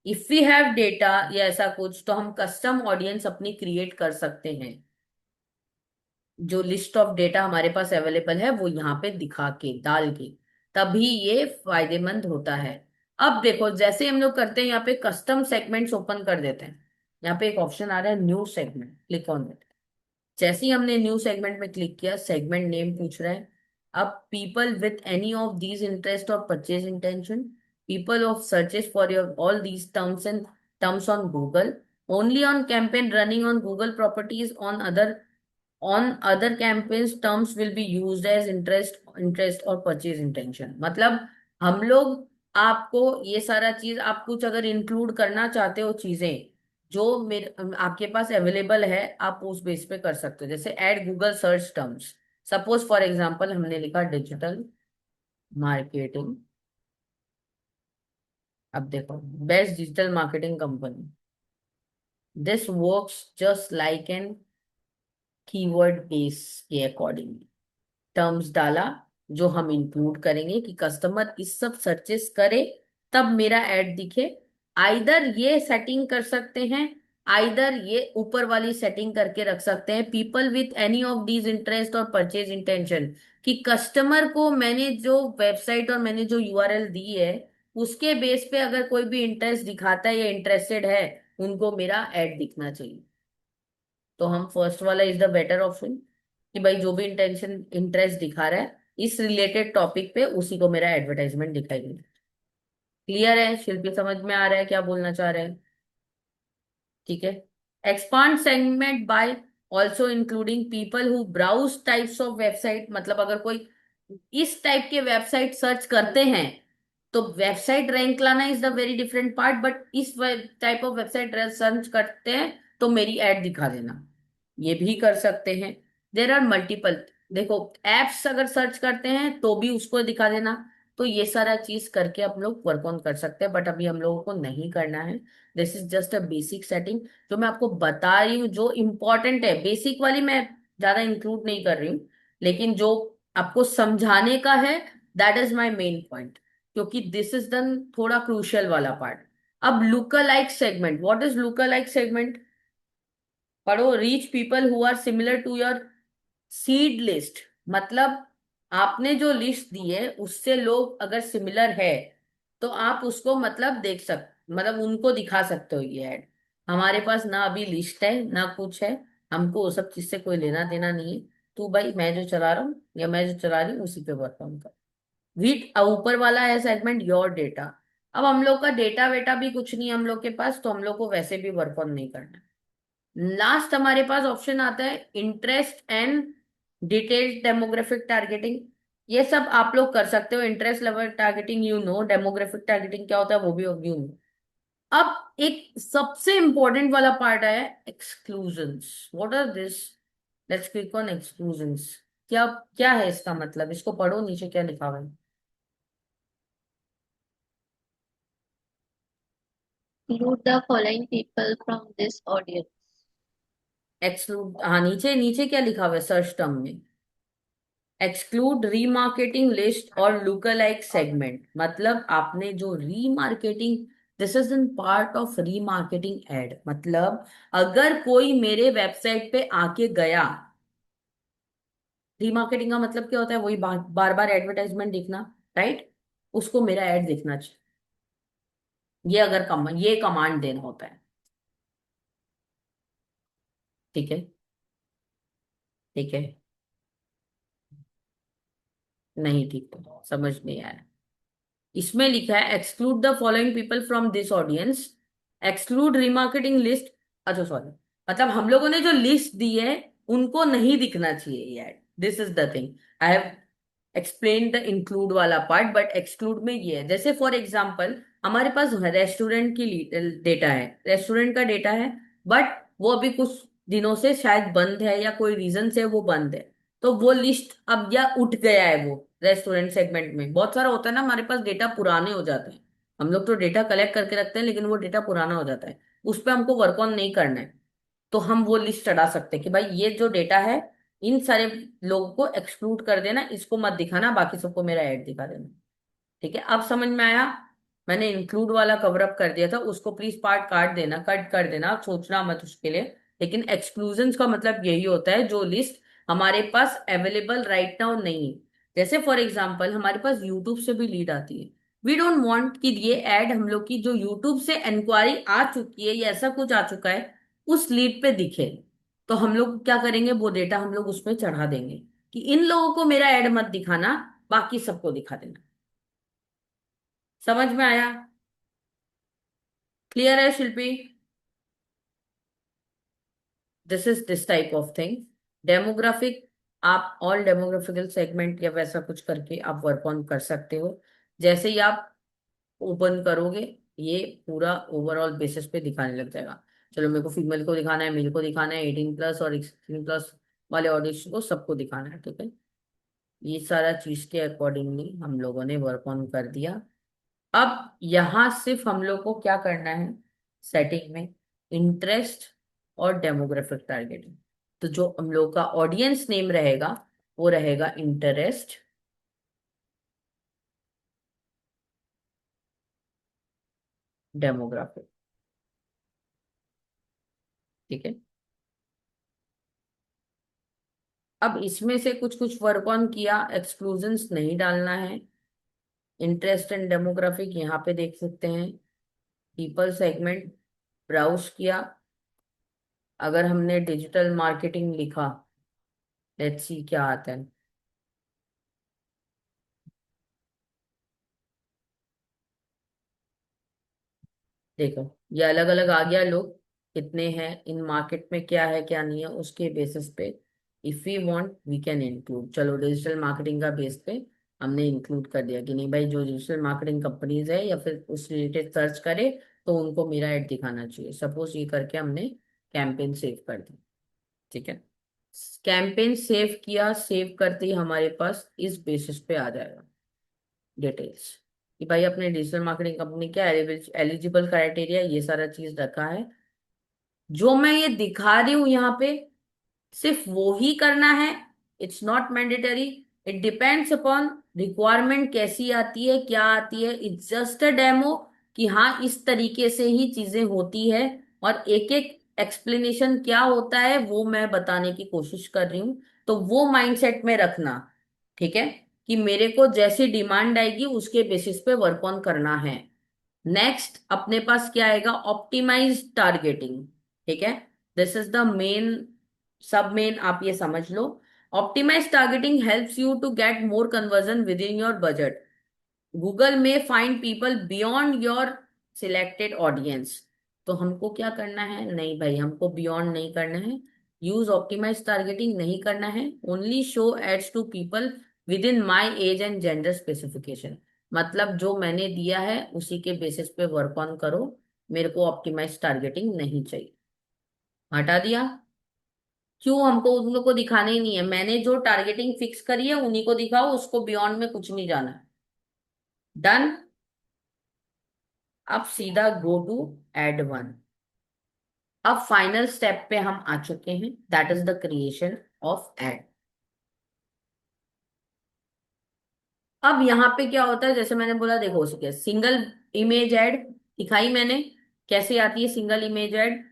इफ वी हैव डेटा या ऐसा कुछ, तो हम कस्टम ऑडियंस अपनी क्रिएट कर सकते हैं। जो लिस्ट ऑफ डेटा हमारे पास अवेलेबल है वो यहाँ पे दिखा के डाल के, तभी ये फायदेमंद होता है। अब देखो जैसे हम लोग करते हैं, यहाँ पे कस्टम सेगमेंट्स ओपन कर देते हैं, यहाँ पे एक ऑप्शन आ रहा है new segment, click on it. जैसे ही हमने न्यू सेगमेंट में क्लिक किया, सेगमेंट नेम पूछ रहा है। अब people with any of these interest और purchase intention, people of searches for your all these terms and terms on Google, only on campaign running on Google properties, on other campaigns terms will be used as interest और परचेज इंटेंशन। मतलब हम लोग आपको ये सारा चीज, आप कुछ अगर इंक्लूड करना चाहते हो चीजें जो मेरे आपके पास अवेलेबल है, आप उस बेस पे कर सकते हो। जैसे add Google search terms, suppose for example हमने लिखा डिजिटल मार्केटिंग। अब देखो, best digital marketing company, this works just like an keyword base के अकॉर्डिंग टर्म्स डाला, जो हम इंक्लूड करेंगे कि कस्टमर इस सब सर्चेस करे तब मेरा ऐड दिखे। आइदर ये सेटिंग कर सकते हैं, आइदर ये ऊपर वाली सेटिंग करके रख सकते हैं, people with any of these interest और परचेज इंटेंशन, कि कस्टमर को मैंने जो वेबसाइट और मैंने जो यूआरएल दी है उसके बेस पे अगर कोई भी इंटरेस्ट दिखाता है या इंटरेस्टेड है, उनको मेरा ऐड दिखना चाहिए। तो हम फर्स्ट वाला इज द बेटर ऑप्शन, कि भाई जो भी इंटेंशन इंटरेस्ट दिखा रहा है इस रिलेटेड टॉपिक पे उसी को मेरा एडवर्टाइजमेंट दिखाई देगा। क्लियर है शिल्पी, समझ में आ रहा है क्या बोलना चाह रहे हैं? ठीक है। Expand segment by also including people who browse types of website, मतलब अगर कोई इस टाइप के वेबसाइट सर्च करते हैं तो वेबसाइट रैंक लाना is the very different part, but इस टाइप ऑफ वेबसाइट सर्च करते हैं तो मेरी एड दिखा देना, ये भी कर सकते हैं। देर आर मल्टीपल, देखो एप्स अगर सर्च करते हैं तो भी उसको दिखा देना। तो ये सारा चीज करके हम लोग वर्क ऑन कर सकते हैं, बट अभी हम लोगों को नहीं करना है। This is just a basic setting जो मैं आपको बता रही हूँ, जो इम्पोर्टेंट है बेसिक वाली मैं ज्यादा इंक्लूड नहीं कर रही हूँ, लेकिन जो आपको समझाने का है that is my main point, क्योंकि दिस इज द थोड़ा क्रूशियल वाला पार्ट। अब lookalike segment, what is lookalike segment? पढ़ो, reach people who are similar to your seed list, मतलब आपने जो लिस्ट दी है उससे लोग अगर सिमिलर है तो आप उसको मतलब देख सक मतलब उनको दिखा सकते हो ये ऐड। हमारे पास ना अभी लिस्ट है ना कुछ है, हमको वो सब चीज से कोई लेना देना नहीं है। तू भाई मैं जो चला रहा हूँ या मैं जो चला रही हूँ उसी पे वर्क ऑन कर। वीट ऊपर वाला है सेगमेंट योर डेटा। अब हम लोग का डेटा वेटा भी कुछ नहीं है हम लोग के पास, तो हम लोग को वैसे भी वर्क ऑन नहीं करना। लास्ट हमारे पास ऑप्शन आता है interest and detailed demographic targeting. ये सब आप लोग कर सकते हो, interest level targeting you know, demographic targeting क्या होता है वो भी यू नो। अब एक सबसे इंपॉर्टेंट वाला पार्ट है exclusions. What are this? Let's click on exclusions. क्या क्या है इसका मतलब? इसको पढ़ो, नीचे क्या लिखा हुआ है। Include the following people from this audience. Exclude, हाँ नीचे नीचे क्या लिखा हुआ है सर्च टर्म में? एक्सक्लूड रीमार्केटिंग लिस्ट और लुकलाइक सेगमेंट, मतलब आपने जो remarketing, this is in part of remarketing ad, मतलब अगर कोई मेरे वेबसाइट पे आके गया, रीमार्केटिंग का मतलब क्या होता है? वही बार बार एडवर्टाइजमेंट दिखना, राइट? उसको मेरा ऐड दिखना चाहिए। ये अगर ये कमांड देना होता है। ठीक है। ठीक है। नहीं ठीक है, समझ नहीं आया। इसमें लिखा है exclude the following people from this audience, exclude remarketing list. अच्छा सॉरी, मतलब हम लोगों ने जो लिस्ट दी है उनको नहीं दिखना चाहिए ये add. This is the thing, I have explain the include वाला पार्ट, बट एक्सक्लूड में ये है, जैसे फॉर एग्जाम्पल हमारे पास रेस्टोरेंट की डेटा है, रेस्टोरेंट का डेटा है, बट वो अभी कुछ दिनों से शायद बंद है या कोई रीजन से वो बंद है, तो वो लिस्ट अब या उठ गया है। वो रेस्टोरेंट सेगमेंट में बहुत सारा होता है ना, हमारे पास डेटा पुराने हो जाते हैं। हम लोग तो डेटा कलेक्ट करके रखते हैं लेकिन वो डेटा पुराना हो जाता है, उस पर हमको वर्क ऑन नहीं करना है। तो हम वो लिस्ट चढ़ा सकते हैं कि भाई ये जो डेटा है इन सारे लोगों को एक्सक्लूड कर देना, इसको मत दिखाना, बाकी सबको मेरा ऐड दिखा देना। ठीक है, अब समझ में आया? मैंने इंक्लूड वाला कवर अप कर दिया था, उसको प्लीज पार्ट काट देना, कट कर देना, सोचना मत उसके लिए। लेकिन एक्सक्लूजन्स का मतलब यही होता है जो लिस्ट हमारे पास अवेलेबल राइट नाउ नहीं है। जैसे फॉर एग्जाम्पल हमारे पास यूट्यूब से भी लीड आती है, वी डोंट वांट कि ये ऐड हम लोग की जो यूट्यूब से इंक्वायरी आ चुकी है या ऐसा कुछ आ चुका है उस लीड पे दिखे। तो हम लोग क्या करेंगे, वो डेटा हम लोग उसमें चढ़ा देंगे कि इन लोगों को मेरा ऐड मत दिखाना, बाकी सबको दिखा देना। समझ में आया? क्लियर है Shilpi? This is this type of thing. Demographic, आप ऑल डेमोग्राफिकल सेगमेंट या वैसा कुछ करके आप वर्क ऑन कर सकते हो। जैसे ही आप ओपन करोगे ये पूरा ओवरऑल बेसिस पे दिखाने लग जाएगा। चलो मेरे को फीमेल को दिखाना है, मेल को दिखाना है, 18+ और 16+ वाले ऑडियंस को सबको दिखाना है। ठीक है, ये सारा चीज के अकॉर्डिंगली हम लोगों ने वर्क ऑन कर दिया। अब यहां सिर्फ हम लोग को क्या करना है सेटिंग में, इंटरेस्ट और डेमोग्राफिक टारगेटिंग। तो जो हम लोग का ऑडियंस नेम रहेगा वो रहेगा इंटरेस्ट, डेमोग्राफिक। ठीक है। अब इसमें से कुछ कुछ वर्क ऑन किया, एक्सक्लूजन्स नहीं डालना है। इंटरेस्ट एंड डेमोग्राफिक यहाँ पे देख सकते हैं। पीपल सेगमेंट ब्राउज किया। अगर हमने डिजिटल मार्केटिंग लिखा, लेट्स सी क्या आता है। देखो, ये अलग अलग आ गया, लोग कितने हैं इन मार्केट में, क्या है क्या नहीं है, उसके बेसिस पे if we want we can include. चलो डिजिटल मार्केटिंग का बेस पे हमने इंक्लूड कर दिया कि नहीं भाई, जो डिजिटल मार्केटिंग कंपनीज है या फिर उस रिलेटेड सर्च करे तो उनको मेरा ऐड दिखाना चाहिए। सपोज ये करके हमने कैंपेन सेव कर दी। ठीक है। कैंपेन सेव किया, सेव करते ही हमारे पास इस बेसिस पे आ जाएगा डिटेल्स कि भाई अपने डिजिटल मार्केटिंग कंपनी क्या एलिजिबल क्राइटेरिया, ये सारा चीज रखा है। जो मैं ये दिखा रही हूं यहाँ पे सिर्फ वो ही करना है। It's not mandatory. It depends upon requirement कैसी आती है, क्या आती है। इट्स जस्ट अ डेमो कि हाँ इस तरीके से ही चीजें होती है, और एक एक एक्सप्लेनेशन क्या होता है वो मैं बताने की कोशिश कर रही हूँ। तो वो माइंडसेट में रखना। ठीक है। कि मेरे को जैसी डिमांड आएगी उसके बेसिस पे वर्क ऑन करना है। नेक्स्ट अपने पास क्या आएगा, ऑप्टिमाइज टारगेटिंग। ठीक है। दिस इज द मेन, सब मेन आप ये समझ लो। Optimise targeting helps you to get more conversion within your budget. Google में find people beyond your selected audience. तो हमको क्या करना है, नहीं भाई हमको बियॉन्ड नहीं करना है। यूज ऑप्टिमाइज टारगेटिंग नहीं करना है। Only show ads to people within my age and gender specification. मतलब जो मैंने दिया है उसी के बेसिस पे वर्क ऑन करो। मेरे को ऑप्टिमाइज टारगेटिंग नहीं चाहिए। हटा दिया। क्यों, हमको उन लोग को दिखाना ही नहीं है। मैंने जो टारगेटिंग फिक्स करी है उन्हीं को दिखाओ, उसको बियॉन्ड में कुछ नहीं जाना है। डन। अब सीधा गो टू एड वन। अब फाइनल स्टेप पे हम आ चुके हैं, that is the creation of ad. अब यहाँ पे क्या होता है, जैसे मैंने बोला, देखो हो सके सिंगल इमेज एड दिखाई मैंने। कैसे आती है single image ad,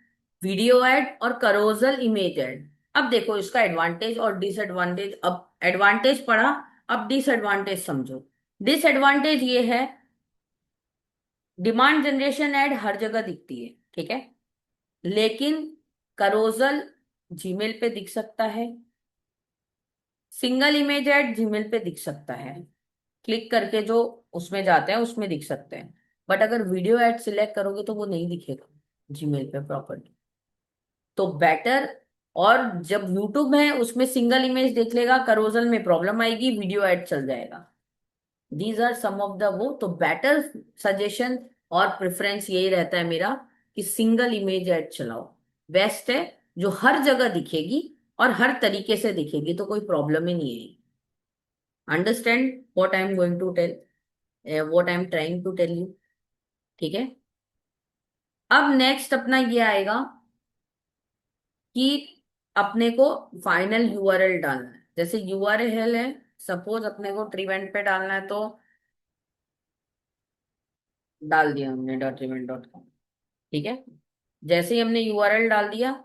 video ad और करोजल इमेज एड। अब देखो इसका एडवांटेज और डिसएडवांटेज। अब एडवांटेज पढ़ा, अब डिसएडवांटेज समझो। डिसएडवांटेज ये है, डिमांड जनरेशन एड हर जगह दिखती है। ठीक है। लेकिन करोजल जीमेल पे दिख सकता है, सिंगल इमेज ऐड जीमेल पे दिख सकता है, क्लिक करके जो उसमें जाते हैं उसमें दिख सकते हैं। बट अगर वीडियो ऐड सिलेक्ट करोगे तो वो नहीं दिखेगा जीमेल पे प्रॉपर्ली। तो बेटर, और जब यूट्यूब है उसमें सिंगल इमेज देख लेगा, करोजल में प्रॉब्लम आएगी, वीडियो ऐड चल जाएगा। These are some of the वो, तो बेटर सजेशन और प्रेफरेंस यही रहता है मेरा कि सिंगल इमेज ऐड चलाओ। बेस्ट है, जो हर जगह दिखेगी और हर तरीके से दिखेगी, तो कोई प्रॉब्लम ही नहीं है। Understand what I am going to tell, what I am trying to tell you. ठीक है। अब नेक्स्ट अपना ये आएगा कि अपने को फाइनल यूआरएल डालना है। जैसे यूआरएल है, सपोज अपने को ट्रीवेंट पे डालना है तो डाल दिया हमने .event.com। ठीक है। जैसे ही हमने यूआरएल डाल दिया,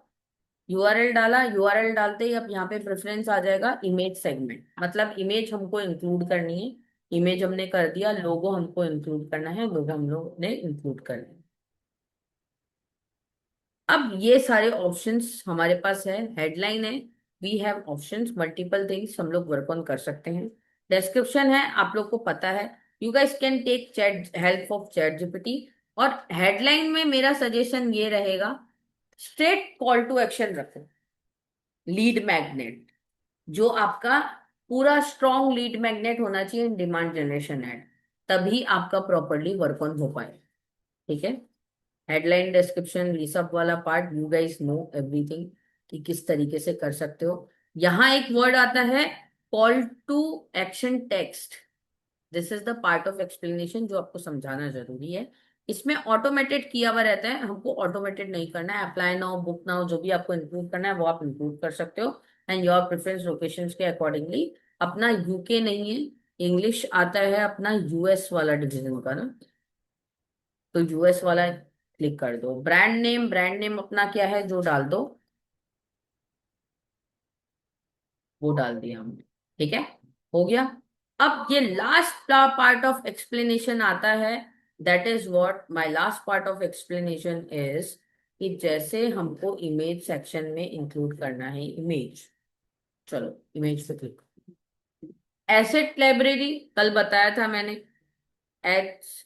यूआरएल डाला, यूआरएल डालते ही अब यहाँ पे प्रेफरेंस आ जाएगा इमेज सेगमेंट। मतलब इमेज हमको इंक्लूड करनी है। इमेज हमने कर दिया, लोगो हमको इंक्लूड करना है, लोगो हम लोग ने इंक्लूड कर लिया। अब ये सारे ऑप्शंस हमारे पास है। हेडलाइन है, we have options, multiple things हम लोग वर्क ऑन कर सकते हैं। डिस्क्रिप्शन है, आप लोग को पता है, you guys can take chat help of ChatGPT. और हेडलाइन में मेरा सजेशन ये रहेगा, स्ट्रेट कॉल टू एक्शन रखो। लीड मैग्नेट, जो आपका पूरा स्ट्रॉन्ग लीड मैग्नेट होना चाहिए इन डिमांड जनरेशन एड, तभी आपका प्रॉपरली वर्क ऑन हो पाए। ठीक है। हेडलाइन, डिस्क्रिप्शन, ये सब वाला part you guys know everything कि किस तरीके से कर सकते हो। यहाँ एक वर्ड आता है call to action text. This is the part of explanation जो आपको समझाना जरूरी है। इसमें ऑटोमेटेड किया हुआ रहता है, हमको ऑटोमेटेड नहीं करना है। अप्लाई नाउ, बुक नाउ, जो भी आपको इंक्लूड करना है वो आप इंक्लूड कर सकते हो, एंड योर प्रेफरेंस लोकेशंस के अकॉर्डिंगली। अपना यूके नहीं है, इंग्लिश आता है अपना यूएस वाला डिवीजन का ना। तो यूएस वाला क्लिक कर दो। ब्रांड नेम अपना क्या है जो डाल दो, वो डाल दिया हमने। ठीक है, हो गया। अब ये लास्ट पार्ट ऑफ एक्सप्लेनेशन आता है, that is what my last part of explanation is, कि जैसे हमको इमेज सेक्शन में इंक्लूड करना है इमेज। चलो इमेज पे क्लिक। एसेट लाइब्रेरी कल बताया था मैंने, एड्स,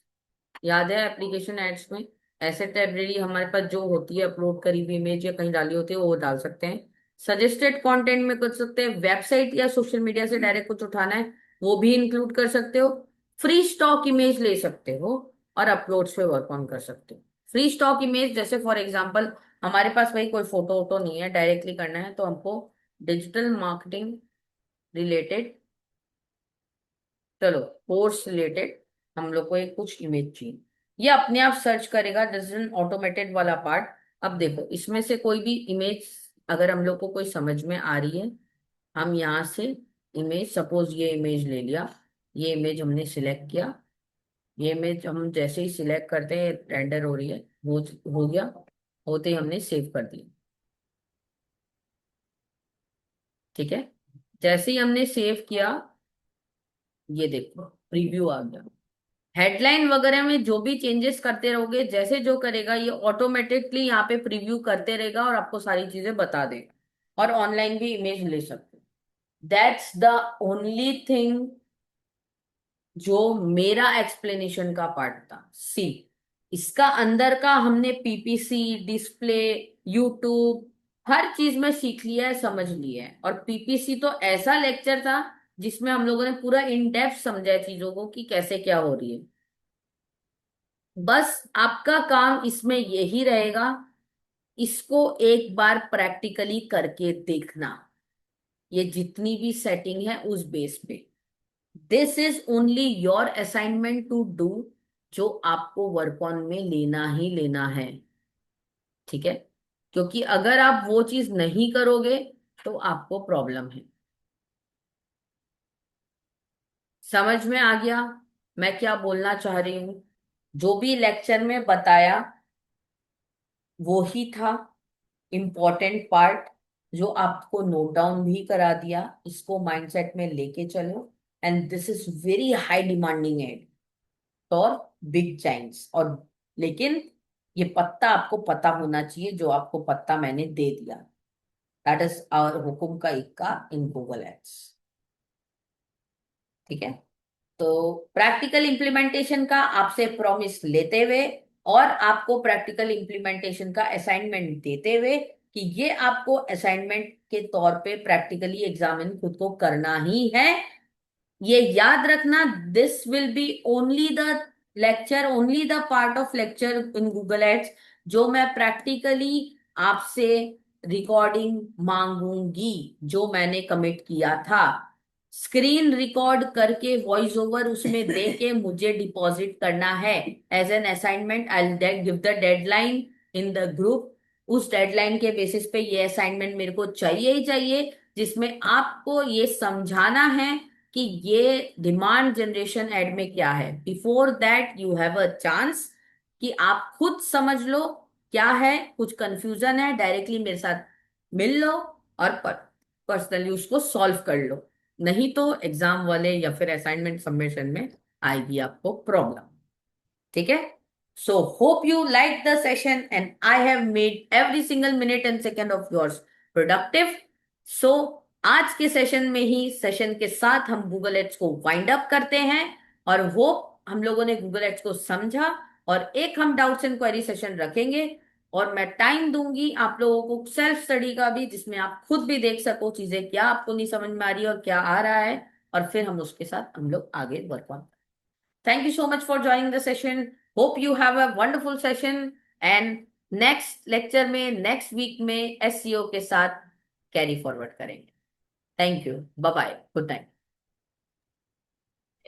याद है एप्लीकेशन एड्स में एसेट लाइब्रेरी हमारे पास जो होती है, अपलोड करी हुई इमेज या कहीं डाली होती है वो डाल सकते हैं। सजेस्टेड कंटेंट में कर सकते हैं, वेबसाइट या सोशल मीडिया से डायरेक्ट कुछ उठाना है वो भी इंक्लूड कर सकते हो। फ्री स्टॉक इमेज ले सकते हो और अपलोड्स पे वर्क ऑन कर सकते हो। फ्री स्टॉक इमेज जैसे फॉर एग्जांपल हमारे पास भाई कोई फोटो वोटो नहीं है, डायरेक्टली करना है तो हमको डिजिटल मार्केटिंग रिलेटेड, चलो कोर्स रिलेटेड हम लोग को एक कुछ इमेज चाहिए, ये अपने आप सर्च करेगा, दिस इज ऑटोमेटेड वाला पार्ट। अब देखो इसमें से कोई भी इमेज अगर हम लोग को कोई समझ में आ रही है, हम यहाँ से इमेज, सपोज ये इमेज ले लिया, ये इमेज हमने सिलेक्ट किया, ये इमेज हम जैसे ही सिलेक्ट करते हैं रेंडर हो रही है, हो गया, होते ही हमने सेव कर दिया। ठीक है, जैसे ही हमने सेव किया, ये देखो प्रीव्यू आ गया। हेडलाइन वगैरह में जो भी चेंजेस करते रहोगे, जैसे जो करेगा ये ऑटोमेटिकली यहाँ पे प्रीव्यू करते रहेगा और आपको सारी चीजें बता देगा, और ऑनलाइन भी इमेज ले सकते हो। दैट्स द ओनली थिंग जो मेरा एक्सप्लेनेशन का पार्ट था। सी, इसका अंदर का हमने पीपीसी, डिस्प्ले, यूट्यूब, हर चीज में सीख लिया है, समझ लिया है। और पीपीसी तो ऐसा लेक्चर था जिसमें हम लोगों ने पूरा इन डेप्थ समझा है चीजों को कि कैसे क्या हो रही है। बस आपका काम इसमें यही रहेगा, इसको एक बार प्रैक्टिकली करके देखना, ये जितनी भी सेटिंग है उस बेस पे। This is only your assignment to do, जो आपको वर्क ऑन में लेना ही लेना है। ठीक है, क्योंकि अगर आप वो चीज नहीं करोगे तो आपको प्रॉब्लम है। समझ में आ गया मैं क्या बोलना चाह रही हूँ? जो भी लेक्चर में बताया वो ही था इम्पोर्टेंट पार्ट, जो आपको नोट डाउन भी करा दिया, इसको माइंडसेट में लेके चलो। And this is very high demanding ad for big giants. और लेकिन ये पत्ता आपको पता होना चाहिए, जो आपको पत्ता मैंने दे दिया, दैट इज आवर हुकुम का इक्का इन गूगल एड्स। ठीक है, तो प्रैक्टिकल इम्प्लीमेंटेशन का आपसे प्रॉमिस लेते हुए और आपको प्रैक्टिकल इम्प्लीमेंटेशन का असाइनमेंट देते हुए कि ये आपको असाइनमेंट के तौर पे प्रैक्टिकली एग्जामिन खुद को करना ही है, ये याद रखना। This will be only the lecture, only the part of lecture in Google ads जो मैं प्रैक्टिकली आपसे रिकॉर्डिंग मांगूंगी, जो मैंने कमिट किया था। स्क्रीन रिकॉर्ड करके वॉइस ओवर उसमें दे के मुझे डिपॉजिट करना है as an assignment. I will give the deadline in the group. उस डेडलाइन के बेसिस पे ये असाइनमेंट मेरे को चाहिए ही चाहिए, जिसमें आपको ये समझाना है कि ये डिमांड जनरेशन एड में क्या है। Before that you have a chance कि आप खुद समझ लो क्या है, कुछ कंफ्यूजन है डायरेक्टली मेरे साथ मिल लो और पर्सनली उसको सॉल्व कर लो, नहीं तो एग्जाम वाले या फिर असाइनमेंट सबमिशन में आएगी आपको प्रॉब्लम। ठीक है, so hope you like the session and I have made every single minute and second of yours productive. So आज के सेशन में ही, सेशन के साथ हम गूगल एड्स को वाइंड अप करते हैं, और वो हम लोगों ने गूगल एड्स को समझा, और एक हम डाउट्स एंड क्वेरी सेशन रखेंगे, और मैं टाइम दूंगी आप लोगों को सेल्फ स्टडी का भी, जिसमें आप खुद भी देख सको चीजें क्या आपको नहीं समझ में आ रही है और क्या आ रहा है, और फिर हम उसके साथ हम लोग आगे work on. Thank you so much for joining the session. Hope you have a wonderful session. And next lecture में, next week में SEO के साथ कैरी फॉरवर्ड करेंगे। Thank you, bye bye, good night.